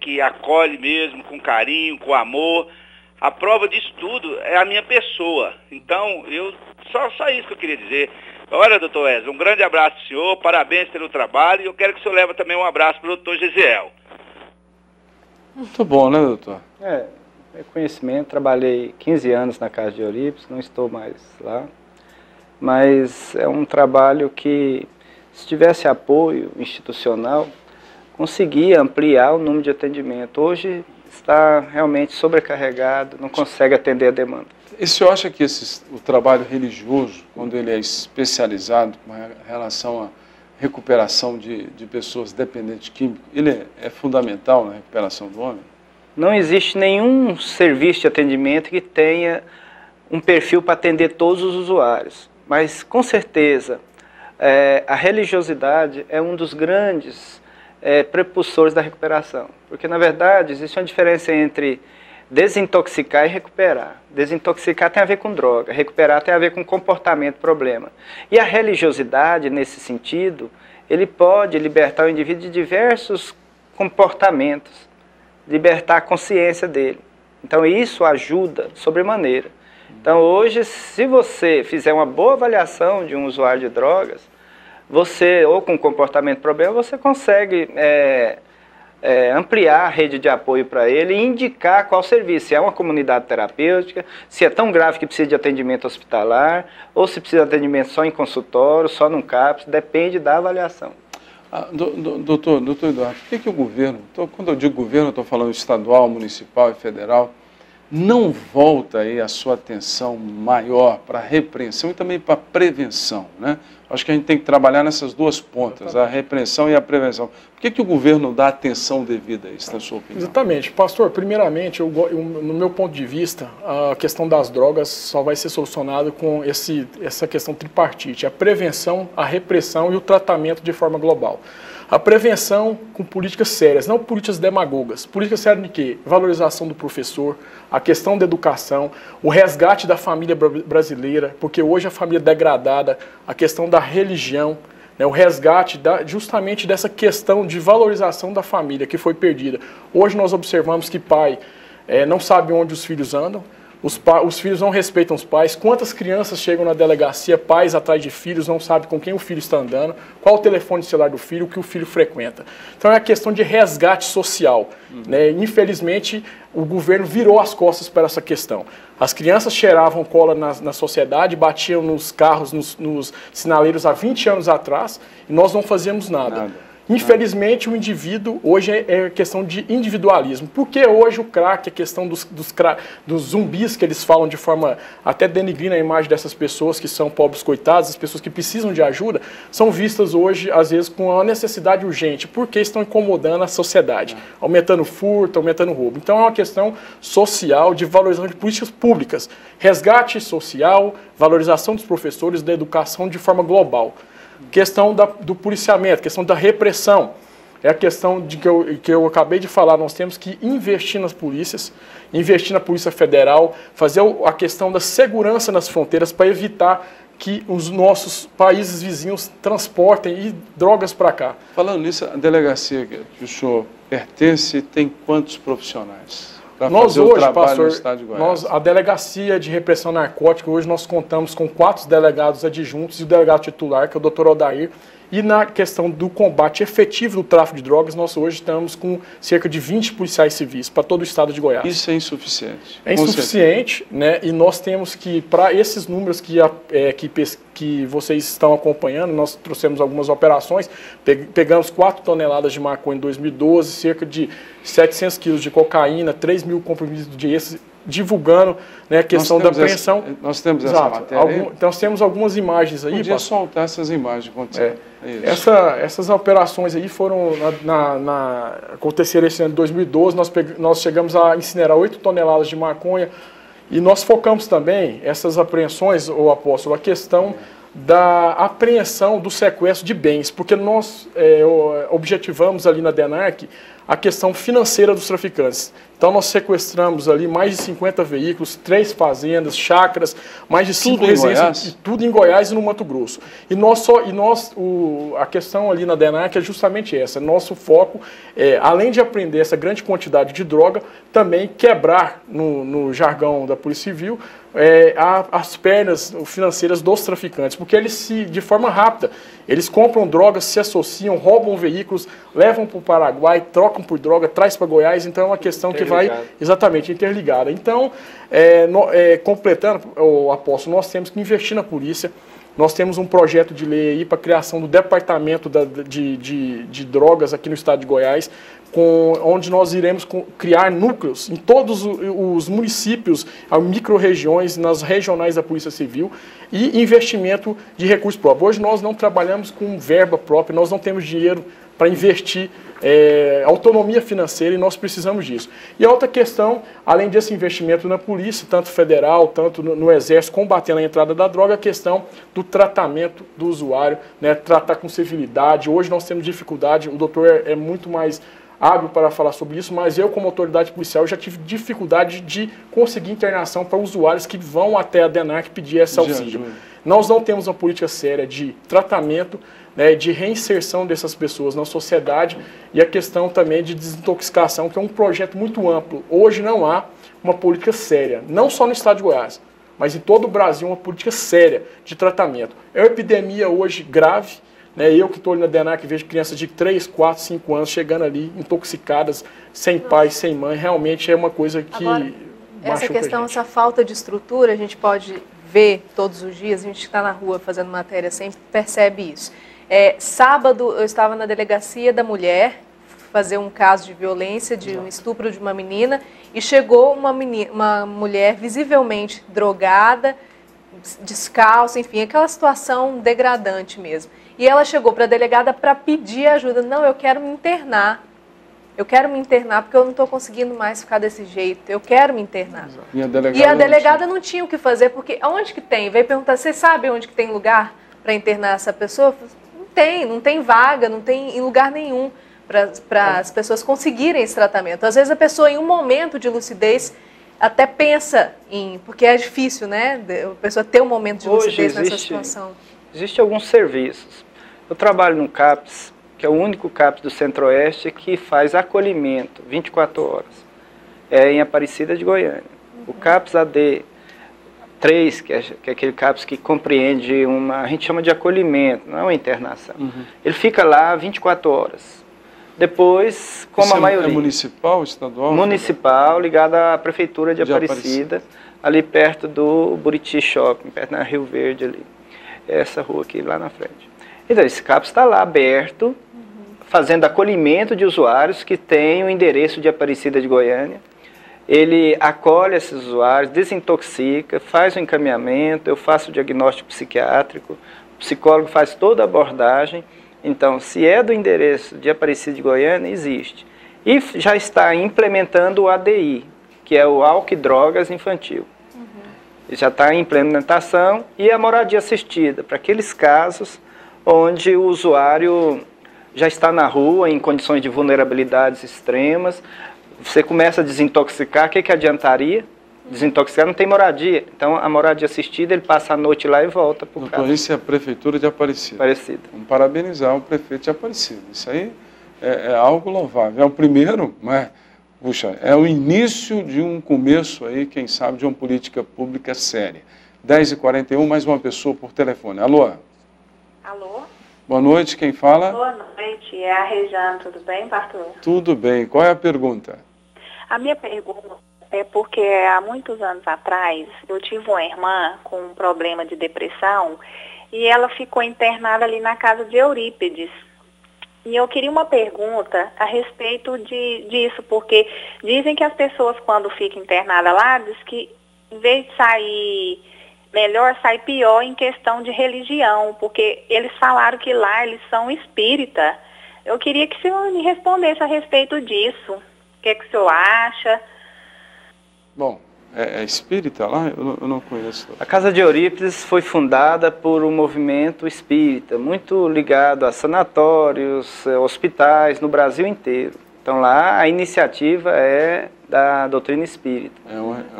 que acolhe mesmo com carinho, com amor. A prova disso tudo é a minha pessoa. Então, só isso que eu queria dizer. Olha, doutor Wesley, um grande abraço pro senhor, parabéns pelo trabalho, e eu quero que o senhor leve também um abraço para o doutor Gesiel. Muito bom, né, doutor? É conhecimento, trabalhei 15 anos na Casa de Eurípides, não estou mais lá, mas é um trabalho que, se tivesse apoio institucional, conseguia ampliar o número de atendimento. Hoje está realmente sobrecarregado, não consegue atender a demanda. E o senhor acha que o trabalho religioso, quando ele é especializado com relação à recuperação de pessoas dependentes químicos, ele é fundamental na recuperação do homem? Não existe nenhum serviço de atendimento que tenha um perfil para atender todos os usuários, mas com certeza a religiosidade é um dos grandes prepulsores da recuperação, porque na verdade existe uma diferença entre desintoxicar e recuperar. Desintoxicar tem a ver com droga, recuperar tem a ver com comportamento, problema. E a religiosidade, nesse sentido, ele pode libertar o indivíduo de diversos comportamentos, libertar a consciência dele. Então isso ajuda sobremaneira. Então hoje, se você fizer uma boa avaliação de um usuário de drogas, você, ou com comportamento problema, você consegue ampliar a rede de apoio para ele e indicar qual serviço, se é uma comunidade terapêutica, se é tão grave que precisa de atendimento hospitalar, ou se precisa de atendimento só em consultório, só num CAPS, depende da avaliação. Doutor Eduardo, por que o governo, quando eu digo governo, eu estou falando estadual, municipal e federal, não volta aí a sua atenção maior para a repreensão e também para a prevenção, né? Acho que a gente tem que trabalhar nessas duas pontas, a repreensão e a prevenção. Por que o governo dá atenção devida a isso, na sua opinião? Exatamente. Pastor, primeiramente, no meu ponto de vista, a questão das drogas só vai ser solucionada com essa questão tripartite, a prevenção, a repressão e o tratamento de forma global. A prevenção com políticas sérias, não políticas demagogas. Políticas sérias de quê? Valorização do professor, a questão da educação, o resgate da família brasileira, porque hoje a família é degradada, a questão da religião, né, o resgate justamente dessa questão de valorização da família que foi perdida. Hoje nós observamos que pai não sabe onde os filhos andam, os filhos não respeitam os pais. Quantas crianças chegam na delegacia, pais atrás de filhos, não sabem com quem o filho está andando, qual o telefone celular do filho, o que o filho frequenta. Então é a questão de resgate social. Né? Infelizmente, o governo virou as costas para essa questão. As crianças cheiravam cola na sociedade, batiam nos carros, nos sinaleiros há 20 anos atrás, e nós não fazíamos nada. Infelizmente, o indivíduo, hoje é questão de individualismo. Porque hoje o crack, a questão dos zumbis que eles falam de forma até denigrindo a imagem dessas pessoas que são pobres coitadas, as pessoas que precisam de ajuda, são vistas hoje, às vezes, com uma necessidade urgente, porque estão incomodando a sociedade, aumentando furto, aumentando roubo. Então é uma questão social de valorização de políticas públicas, resgate social, valorização dos professores, da educação de forma global. Questão do policiamento, questão da repressão, é a questão de que eu acabei de falar. Nós temos que investir nas polícias, investir na Polícia Federal, fazer a questão da segurança nas fronteiras para evitar que os nossos países vizinhos transportem drogas para cá. Falando nisso, a delegacia que o senhor pertence tem quantos profissionais? Nós hoje, pastor, a Delegacia de Repressão Narcótica, hoje nós contamos com 4 delegados adjuntos e o delegado titular, que é o Dr. Odair. E na questão do combate efetivo do tráfico de drogas, nós hoje estamos com cerca de 20 policiais civis para todo o estado de Goiás. Isso é insuficiente. É insuficiente, né? E nós temos que, para esses números que vocês estão acompanhando, nós trouxemos algumas operações, pegamos 4 toneladas de maconha em 2012, cerca de 700 quilos de cocaína, 3 mil comprimidos de êxtase, divulgando, né, a questão da apreensão. Nós temos essa matéria. Nós temos algumas imagens aí. Podia soltar essas imagens. Essas operações aí foram aconteceram esse ano de 2012. Nós chegamos a incinerar 8 toneladas de maconha e nós focamos também essas apreensões, ô apóstolo, a questão da apreensão do sequestro de bens, porque nós objetivamos ali na DENARC a questão financeira dos traficantes. Então nós sequestramos ali mais de 50 veículos, 3 fazendas, chácaras, mais de 5 residências, tudo em Goiás e no Mato Grosso. A questão ali na DENARC é justamente essa. Nosso foco é, além de aprender essa grande quantidade de droga, também quebrar, no jargão da Polícia Civil, as pernas financeiras dos traficantes, porque eles de forma rápida, eles compram drogas, se associam, roubam veículos, levam para o Paraguai, trocam por droga, traz para Goiás, então é uma questão que vai exatamente interligada. Então, completando, apóstolo, nós temos que investir na polícia. Nós temos um projeto de lei aí para a criação do departamento de drogas aqui no estado de Goiás, onde nós iremos criar núcleos em todos os municípios, micro-regiões, nas regionais da Polícia Civil, e investimento de recursos próprios. Hoje nós não trabalhamos com verba própria, nós não temos dinheiro para investir autonomia financeira, e nós precisamos disso. E a outra questão, além desse investimento na polícia, tanto federal, tanto no Exército, combatendo a entrada da droga, a questão do tratamento do usuário, né, tratar com civilidade. Hoje nós temos dificuldade, o doutor é muito mais hábil para falar sobre isso, mas eu, como autoridade policial, já tive dificuldade de conseguir internação para usuários que vão até a DENARC pedir esse auxílio. Nós não temos uma política séria de tratamento, né, de reinserção dessas pessoas na sociedade, e a questão também de desintoxicação, que é um projeto muito amplo. Hoje não há uma política séria, não só no estado de Goiás, mas em todo o Brasil, uma política séria de tratamento. É uma epidemia hoje grave, né? Eu que estou ali na DENARC vejo crianças de 3, 4, 5 anos chegando ali, intoxicadas, sem pai, sem mãe. Realmente é uma coisa que Agora, essa questão, essa falta de estrutura, a gente pode ver todos os dias, a gente está na rua fazendo matéria sempre percebe isso. Sábado eu estava na delegacia da mulher, fazer um caso de violência, de um estupro de uma menina, e chegou uma mulher visivelmente drogada, descalça, enfim, aquela situação degradante mesmo. E ela chegou para a delegada para pedir ajuda. Não, eu quero me internar. Eu quero me internar porque eu não estou conseguindo mais ficar desse jeito. Eu quero me internar. E a delegada não tinha o que fazer, porque onde que tem? Veio perguntar, você sabe onde que tem lugar para internar essa pessoa? Não tem vaga, não tem em lugar nenhum para as pessoas conseguirem esse tratamento. Às vezes a pessoa, em um momento de lucidez, até pensa porque é difícil, né? A pessoa ter um momento de lucidez nessa situação. Existem alguns serviços. Eu trabalho no CAPS, que é o único CAPS do Centro-Oeste que faz acolhimento 24 horas. É em Aparecida de Goiânia. O CAPS AD 3, que é aquele CAPS que compreende a gente chama de acolhimento, não é uma internação. Ele fica lá 24 horas. Depois, como a maioria... É municipal, estadual? Municipal, ligado à Prefeitura de Aparecida, ali perto do Buriti Shopping, perto na Rio Verde ali. Essa rua aqui, lá na frente. Então, esse CAPS está lá aberto, fazendo acolhimento de usuários que têm o endereço de Aparecida de Goiânia. Ele acolhe esses usuários, desintoxica, faz o encaminhamento, eu faço o diagnóstico psiquiátrico, o psicólogo faz toda a abordagem. Então, se é do endereço de Aparecida de Goiânia, existe. E já está implementando o ADI, que é o álcool e drogas infantil. Já está em implementação, e a moradia assistida, para aqueles casos onde o usuário já está na rua, em condições de vulnerabilidades extremas, você começa a desintoxicar, o que adiantaria? Desintoxicar não tem moradia, então a moradia assistida, ele passa a noite lá e volta para o casa. Isso é a Prefeitura de Aparecida. Vamos parabenizar o prefeito de Aparecida, isso aí é algo louvável. É o primeiro, mas, puxa, é o início de um começo aí, quem sabe, de uma política pública séria. 10h41, mais uma pessoa por telefone. Alô? Alô? Boa noite, quem fala? Boa noite, é a Rejane, tudo bem, pastor? Tudo bem, qual é a pergunta? A minha pergunta é porque há muitos anos atrás eu tive uma irmã com um problema de depressão e ela ficou internada ali na casa de Eurípides. E eu queria uma pergunta a respeito disso, porque dizem que as pessoas quando ficam internadas lá, diz que em vez de sair melhor, sai pior em questão de religião, porque eles falaram que lá eles são espírita. Eu queria que o senhor me respondesse a respeito disso. O que o senhor acha? Bom, é espírita lá? Eu não conheço. A Casa de Eurípides foi fundada por um movimento espírita, muito ligado a sanatórios, hospitais no Brasil inteiro. Então lá a iniciativa é da doutrina espírita,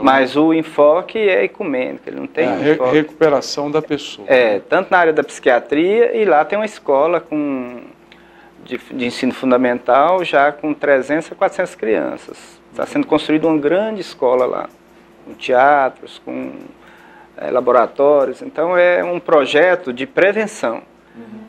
mas o enfoque é ecumênico, ele não tem enfoque. Recuperação da pessoa. Tanto na área da psiquiatria, e lá tem uma escola de ensino fundamental já com 300 a 400 crianças. Está sendo construída uma grande escola lá, com teatros, com laboratórios. Então é um projeto de prevenção.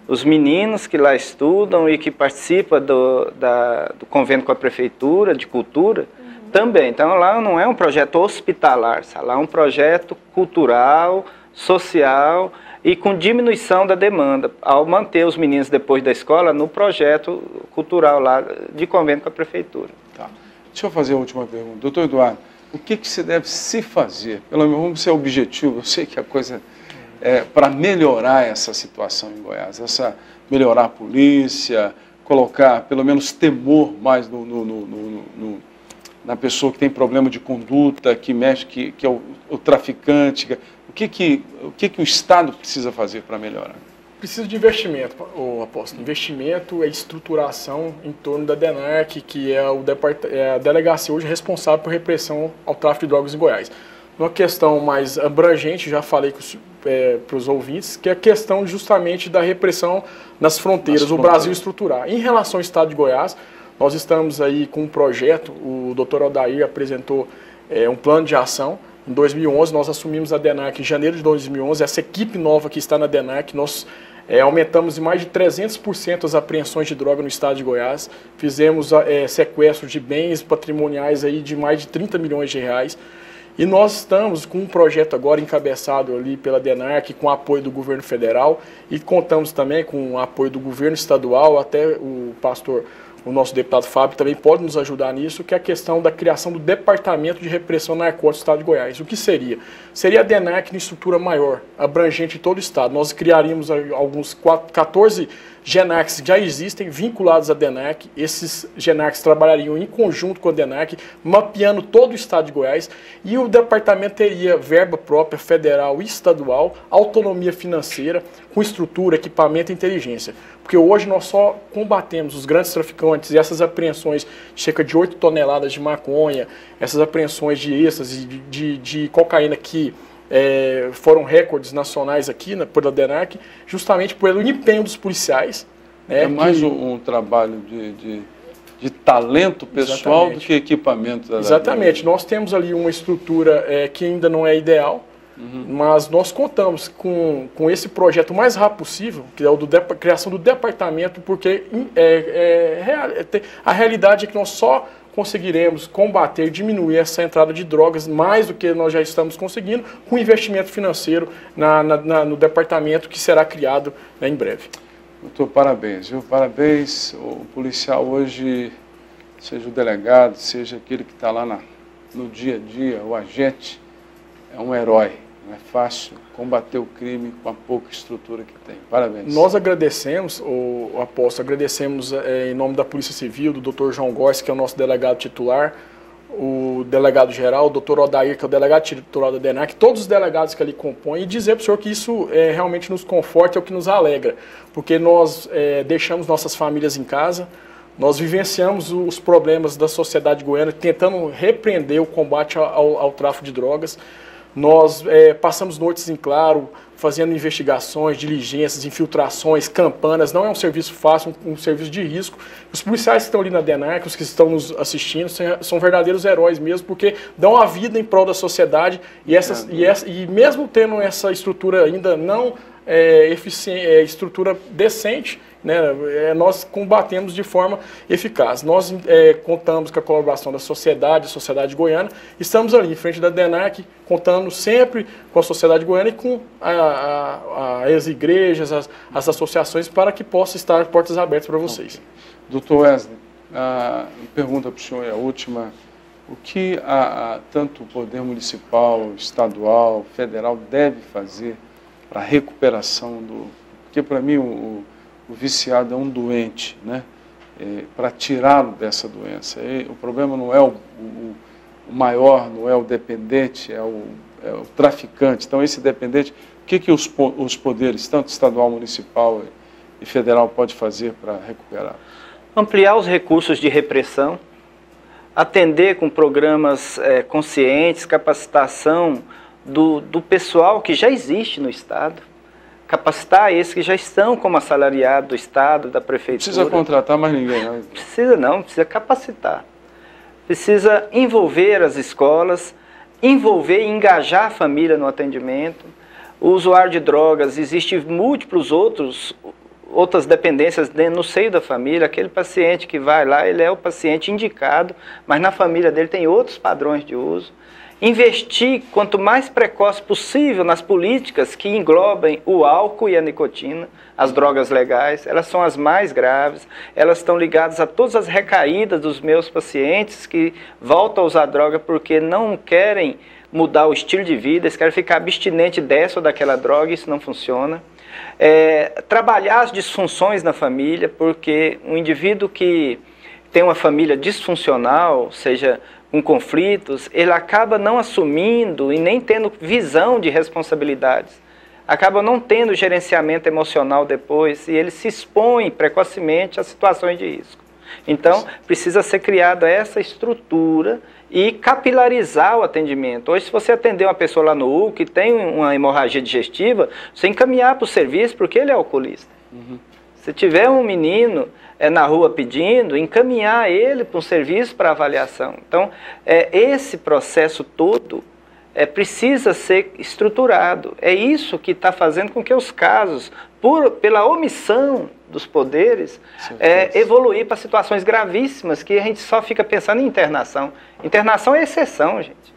Os meninos que lá estudam e que participam do convênio com a Prefeitura de Cultura também. Então lá não é um projeto hospitalar, lá é um projeto cultural, social e com diminuição da demanda, ao manter os meninos depois da escola no projeto cultural lá de convênio com a Prefeitura. Tá. Deixa eu fazer a última pergunta. Doutor Eduardo, o que se deve se fazer? Pelo menos vamos ser objetivo, eu sei que a coisa é para melhorar essa situação em Goiás, melhorar a polícia, colocar pelo menos temor mais na pessoa que tem problema de conduta, que mexe, que é o traficante. O que o Estado precisa fazer para melhorar? Precisa de investimento, apóstolo. Investimento é estruturação em torno da DENARC, que é a delegacia hoje responsável por repressão ao tráfico de drogas em Goiás. Uma questão mais abrangente, já falei para os ouvintes, que é a questão justamente da repressão nas fronteiras, o Brasil estruturar. Em relação ao Estado de Goiás, nós estamos aí com um projeto, o Dr. Odair apresentou um plano de ação. Em 2011, nós assumimos a DENARC em janeiro de 2011, essa equipe nova que está na DENARC, nós aumentamos em mais de 300% as apreensões de droga no estado de Goiás, fizemos sequestro de bens patrimoniais aí de mais de 30 milhões de reais, e nós estamos com um projeto agora encabeçado ali pela DENARC, com apoio do governo federal, e contamos também com o apoio do governo estadual, até o nosso deputado Fábio também pode nos ajudar nisso, que é a questão da criação do Departamento de Repressão Narcótica do Estado de Goiás. O que seria? Seria a DENARC em estrutura maior, abrangente em todo o Estado. Nós criaríamos alguns 14 GENARCs que já existem, vinculados à DENARC. Esses GENARCs trabalhariam em conjunto com a DENARC, mapeando todo o Estado de Goiás, e o departamento teria verba própria, federal e estadual, autonomia financeira, com estrutura, equipamento e inteligência. Porque hoje nós só combatemos os grandes traficantes e essas apreensões de cerca de 8 toneladas de maconha, essas apreensões de êxtase, de cocaína que foram recordes nacionais aqui pela DENARC, justamente pelo empenho dos policiais. É mais um trabalho de talento pessoal do que equipamento. Exatamente. Nós temos ali uma estrutura que ainda não é ideal, mas nós contamos com esse projeto o mais rápido possível, que é o da criação do departamento, porque a realidade é que nós só conseguiremos combater, diminuir essa entrada de drogas mais do que nós já estamos conseguindo com investimento financeiro no departamento que será criado em breve. Doutor, parabéns, viu? Parabéns. O policial hoje, seja o delegado, seja aquele que está lá no dia a dia, o agente, é um herói. Não é fácil combater o crime com a pouca estrutura que tem. Parabéns. Nós agradecemos, o apóstolo, agradecemos em nome da Polícia Civil, do Dr. João Góes, que é o nosso delegado titular, o delegado-geral, o Dr. Odair, que é o delegado titular da DENARC, todos os delegados que ali compõem, e dizer para o senhor que isso realmente nos conforta, é o que nos alegra, porque nós deixamos nossas famílias em casa, nós vivenciamos os problemas da sociedade goiana, tentando repreender o combate ao tráfico de drogas. Nós passamos noites em claro, fazendo investigações, diligências, infiltrações, campanas. Não é um serviço fácil, um serviço de risco. Os policiais que estão ali na DENARC, os que estão nos assistindo, são verdadeiros heróis mesmo, porque dão a vida em prol da sociedade e mesmo tendo essa estrutura ainda não eficiente, estrutura decente, né, nós combatemos de forma eficaz. Nós contamos com a colaboração da sociedade goiana, estamos ali em frente da DENARC, contando sempre com a sociedade goiana e com as igrejas, as associações, para que possa estar portas abertas para vocês. Okay. Doutor Wesley, a pergunta para o senhor é a última. O que tanto o poder municipal, estadual, federal deve fazer para a recuperação Porque para mim o viciado é um doente, né? Para tirá-lo dessa doença. O problema não é o maior, não é o dependente, é o traficante. Então esse dependente, o que os poderes, tanto estadual, municipal e federal, pode fazer para recuperar? Ampliar os recursos de repressão, atender com programas conscientes, capacitação do pessoal que já existe no Estado, capacitar esses que já estão como assalariado do Estado, da Prefeitura. Não precisa contratar mais ninguém, não? Precisa não, precisa capacitar. Precisa envolver as escolas envolver e engajar a família no atendimento. O usuário de drogas, existem múltiplos outras dependências no seio da família. Aquele paciente que vai lá, ele é o paciente indicado, mas na família dele tem outros padrões de uso. Investir quanto mais precoce possível nas políticas que englobem o álcool e a nicotina, as drogas legais. Elas são as mais graves, elas estão ligadas a todas as recaídas dos meus pacientes que voltam a usar droga porque não querem mudar o estilo de vida, eles querem ficar abstinente dessa ou daquela droga, isso não funciona. Trabalhar as disfunções na família, porque um indivíduo que tem uma família disfuncional, seja com conflitos, ele acaba não assumindo e nem tendo visão de responsabilidades. Acaba não tendo gerenciamento emocional depois e ele se expõe precocemente a situações de risco. Então, precisa ser criada essa estrutura e capilarizar o atendimento. Hoje, se você atender uma pessoa lá no U que tem uma hemorragia digestiva, você encaminhar para o serviço porque ele é alcoolista. Se tiver um menino na rua pedindo, encaminhar ele para um serviço para avaliação. Então, esse processo todo precisa ser estruturado. É isso que está fazendo com que os casos, pela omissão dos poderes, evoluir para situações gravíssimas que a gente só fica pensando em internação. Internação é exceção, gente.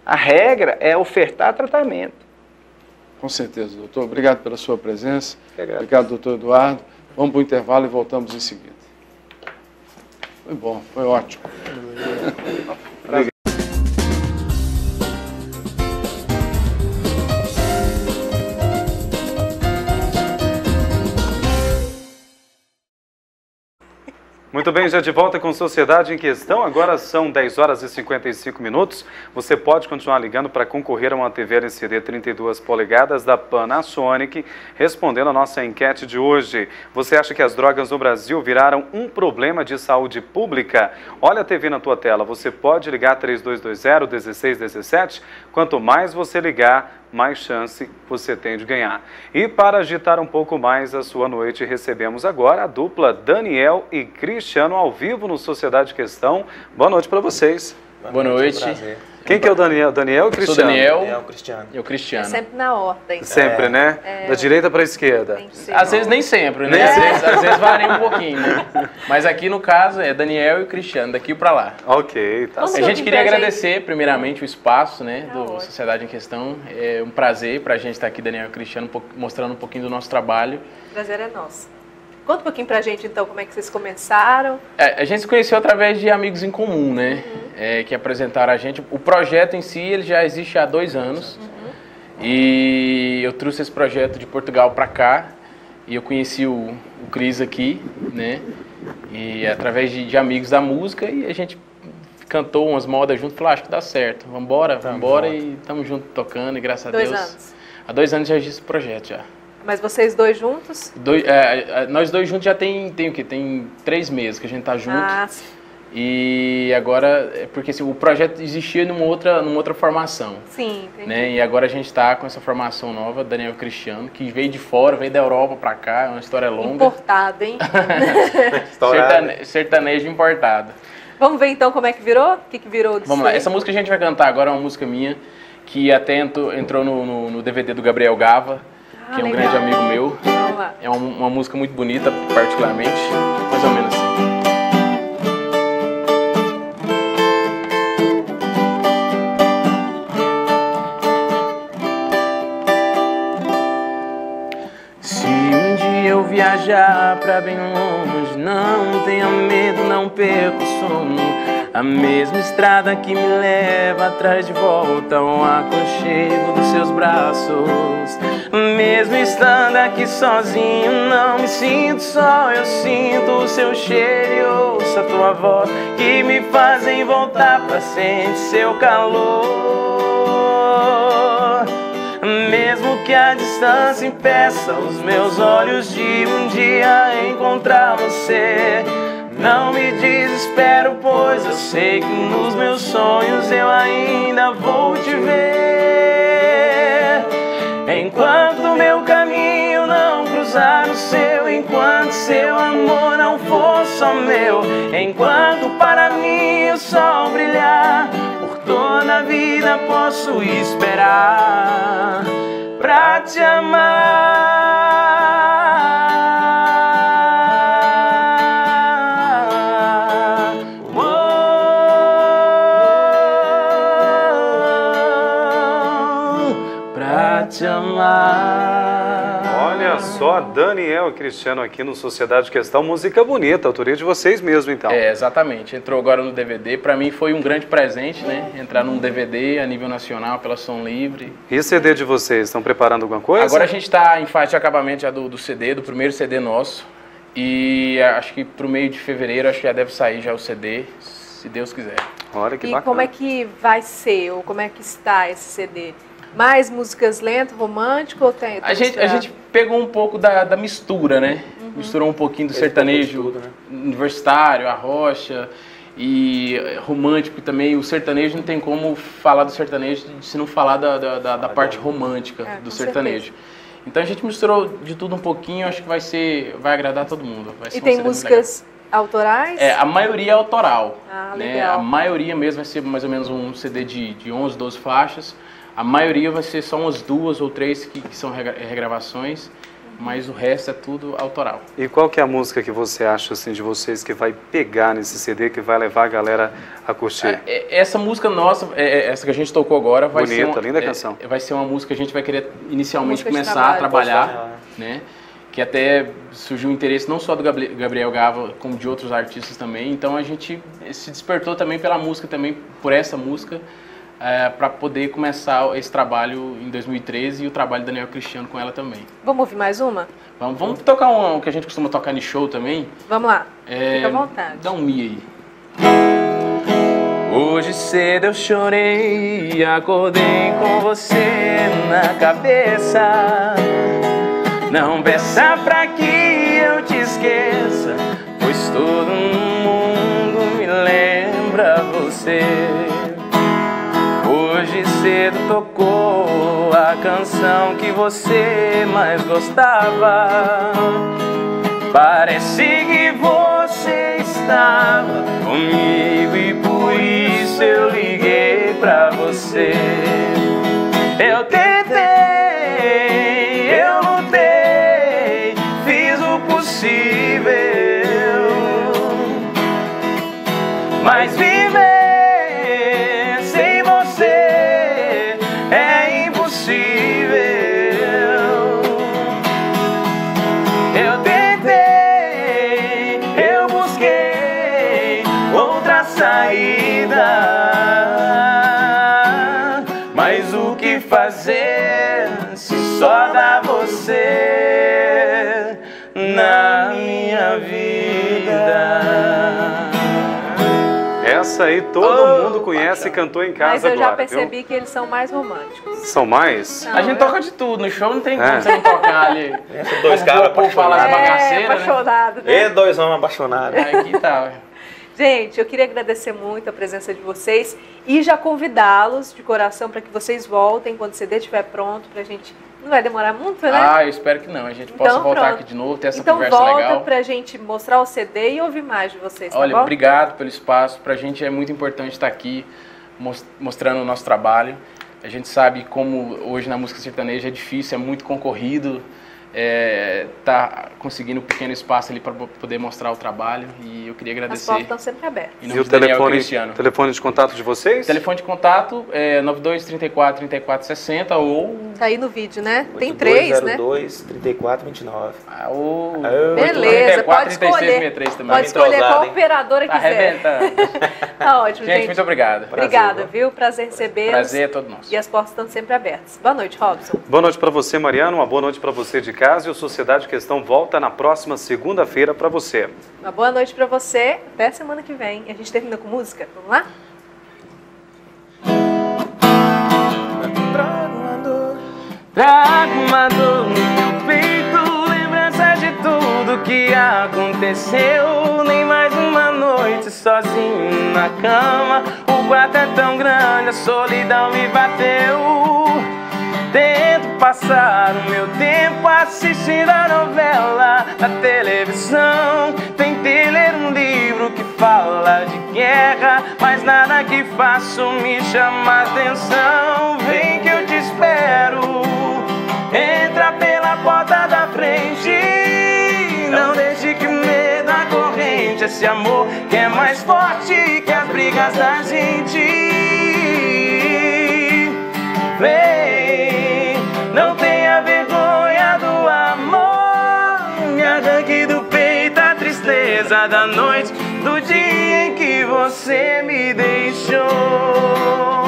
A regra é ofertar tratamento. Com certeza, doutor. Obrigado pela sua presença. Obrigado, doutor Eduardo. Vamos para o intervalo e voltamos em seguida. Foi bom, foi ótimo. Obrigado. Muito bem, já de volta com Sociedade em Questão. Agora são 10 horas e 55 minutos. Você pode continuar ligando para concorrer a uma TV LCD 32 polegadas da Panasonic, respondendo a nossa enquete de hoje. Você acha que as drogas no Brasil viraram um problema de saúde pública? Olha a TV na tua tela. Você pode ligar 3220-1617. Quanto mais você ligar, mais chance você tem de ganhar. E para agitar um pouco mais a sua noite, recebemos agora a dupla Daniel e Cristiano ao vivo no Sociedade em Questão. Boa noite para vocês. Boa noite. Quem que é o Daniel? Daniel ou Cristiano? Sou Daniel e o Cristiano. É sempre na ordem. Sempre, né? Da direita para a esquerda. Às vezes nem sempre, né? Às vezes varia um pouquinho, né? Mas aqui no caso é Daniel e o Cristiano, daqui para lá. Ok, tá certo. A gente queria agradecer primeiramente o espaço, né, do Sociedade em Questão. É um prazer para a gente estar aqui, Daniel e o Cristiano, mostrando um pouquinho do nosso trabalho. O prazer é nosso. Conta um pouquinho pra gente, então, como é que vocês começaram. A gente se conheceu através de amigos em comum, né? Que apresentaram a gente. O projeto em si, ele já existe há 2 anos. E eu trouxe esse projeto de Portugal para cá. E eu conheci o Cris aqui, né? E através de amigos da música. E a gente cantou umas modas junto. Falou, acho que dá certo. Vambora. E estamos juntos tocando. E graças a Deus. 2 anos. Há 2 anos já existe esse projeto, já. Mas vocês dois juntos? Nós dois juntos já tem o quê? Tem 3 meses que a gente tá junto. Ah, sim. E agora, porque assim, o projeto existia numa outra formação. Sim, entendi. Né? E agora a gente tá com essa formação nova, Daniel e Cristiano, que veio de fora, veio da Europa pra cá, é uma história longa. Importado, hein? Sertanejo importado. Vamos ver então como é que virou? O que virou disso? Vamos lá, essa música que a gente vai cantar agora é uma música minha, que até entrou no DVD do Gabriel Gava, que é um grande amigo meu. Vamos lá. É uma música muito bonita, particularmente, mais ou menos assim. Se um dia eu viajar pra bem longe, não tenha medo, não perca o sono. A mesma estrada que me leva atrás de volta ao aconchego dos seus braços. Mesmo estando aqui sozinho, não me sinto só. Eu sinto o seu cheiro e ouço a tua voz, que me fazem voltar pra sentir seu calor. Mesmo que a distância impeça os meus olhos de um dia encontrar você, não me desespero, pois eu sei que nos meus sonhos eu ainda vou te ver. Enquanto meu caminho não cruzar o seu, enquanto seu amor não for só meu, enquanto para mim o sol brilhar por toda a vida ainda posso esperar pra te amar. Pra te amar. Olha só, Daniel e Cristiano aqui no Sociedade Questão, música bonita, autoria de vocês mesmo então. É, exatamente, entrou agora no DVD, para mim foi um grande presente, né, entrar num DVD a nível nacional pela Som Livre. E CD de vocês, estão preparando alguma coisa? Agora a gente está em fase de acabamento já do CD, do primeiro CD nosso, e acho que pro meio de fevereiro acho que já deve sair já o CD, se Deus quiser. Olha que e bacana. como é que vai ser, ou como é que está esse CD? Mais músicas lentas, romântico ou tem? A gente pegou um pouco da mistura, né? Misturou um pouquinho do sertanejo universitário, a rocha e romântico também. O sertanejo não tem como falar do sertanejo se não falar da parte romântica do sertanejo. Então a gente misturou de tudo um pouquinho, acho que vai agradar todo mundo. Vai ser e tem músicas autorais? É, a maioria é autoral. Ah, né? legal. A maioria mesmo vai ser mais ou menos um CD de 11, 12 faixas. A maioria vai ser só umas 2 ou 3 que são regravações, mas o resto é tudo autoral. E qual que é a música que você acha assim, de vocês que vai pegar nesse CD, que vai levar a galera a curtir? Essa música nossa, essa que a gente tocou agora, vai ser uma linda canção. Vai ser uma música que a gente vai querer inicialmente música começar a trabalhar, né? Que até surgiu o interesse não só do Gabriel Gava, como de outros artistas também. Então a gente se despertou também pela música, também por essa música, para poder começar esse trabalho em 2013 e o trabalho do Daniel Cristiano com ela também. Vamos ouvir mais uma? Vamos tocar um que a gente costuma tocar no show também. Vamos lá, fica à vontade. Dá um mi aí. Hoje cedo eu chorei e acordei com você na cabeça. Não peça pra que eu te esqueça, pois todo mundo me lembra você. Hoje cedo tocou a canção que você mais gostava. Parece que você estava comigo e por isso eu liguei pra você. Eu tentei, eu lutei, fiz o possível, mas viver sem você é impossível. Eu tentei, eu busquei outra saída, mas o que fazer se só dá você na minha vida? Essa aí todo mundo conhece e cantou em casa. Mas eu já agora, percebi viu? que eles são mais românticos. São mais? Não, A gente toca de tudo, no show não tem como É. você não tocar ali. Dois caras Por falar de bagaceira, né? apaixonado, né? E dois homens apaixonados. Aqui tá. Gente, eu queria agradecer muito a presença de vocês e já convidá-los de coração para que vocês voltem quando o CD estiver pronto pra gente. Não vai demorar muito, né? Ah, eu espero que não. A gente possa voltar pronto. aqui de novo, ter essa Então conversa volta legal. pra gente mostrar o CD e ouvir mais de vocês, tá Olha, bom? obrigado pelo espaço. Pra gente é muito importante estar aqui mostrando o nosso trabalho. A gente sabe como hoje na música sertaneja é difícil, é muito concorrido. Tá conseguindo um pequeno espaço ali para poder mostrar o trabalho e eu queria As agradecer. portas estão sempre abertas. Em E nome o de Daniel telefone de contato de vocês? Telefone de contato é 9234-3460 ou... Tá aí no vídeo, né? Tem 3, né? 82-34-29. Beleza, pode 36, escolher. 63 também. Pode escolher qual operadora Tá quiser. Tá ótimo, gente. Muito obrigado. Obrigada, viu? Prazer recebê-los. Prazer é todo nosso. E as portas estão sempre abertas. Boa noite, Robson. Boa noite para você, Mariana. Uma boa noite para você de casa. E o Sociedade Questão volta na próxima segunda-feira para você. Uma boa noite pra você. Até semana que vem. A gente termina com música. Vamos lá? Trago uma dor no meu peito, lembrança de tudo que aconteceu. Nem mais uma noite sozinho na cama. O quarto é tão grande, a solidão me bateu. Tento passar o meu tempo assistindo a novela na televisão. Tentei ler um livro que fala de quem guerra, mas nada que faço me chama atenção. Vem que eu te espero, entra pela porta da frente. Não deixe que o medo acorrente esse amor que é mais forte que as brigas da gente. Vem, não tenha vergonha do amor, me arranque do peito a tristeza da noite, do dia em que você me deixou.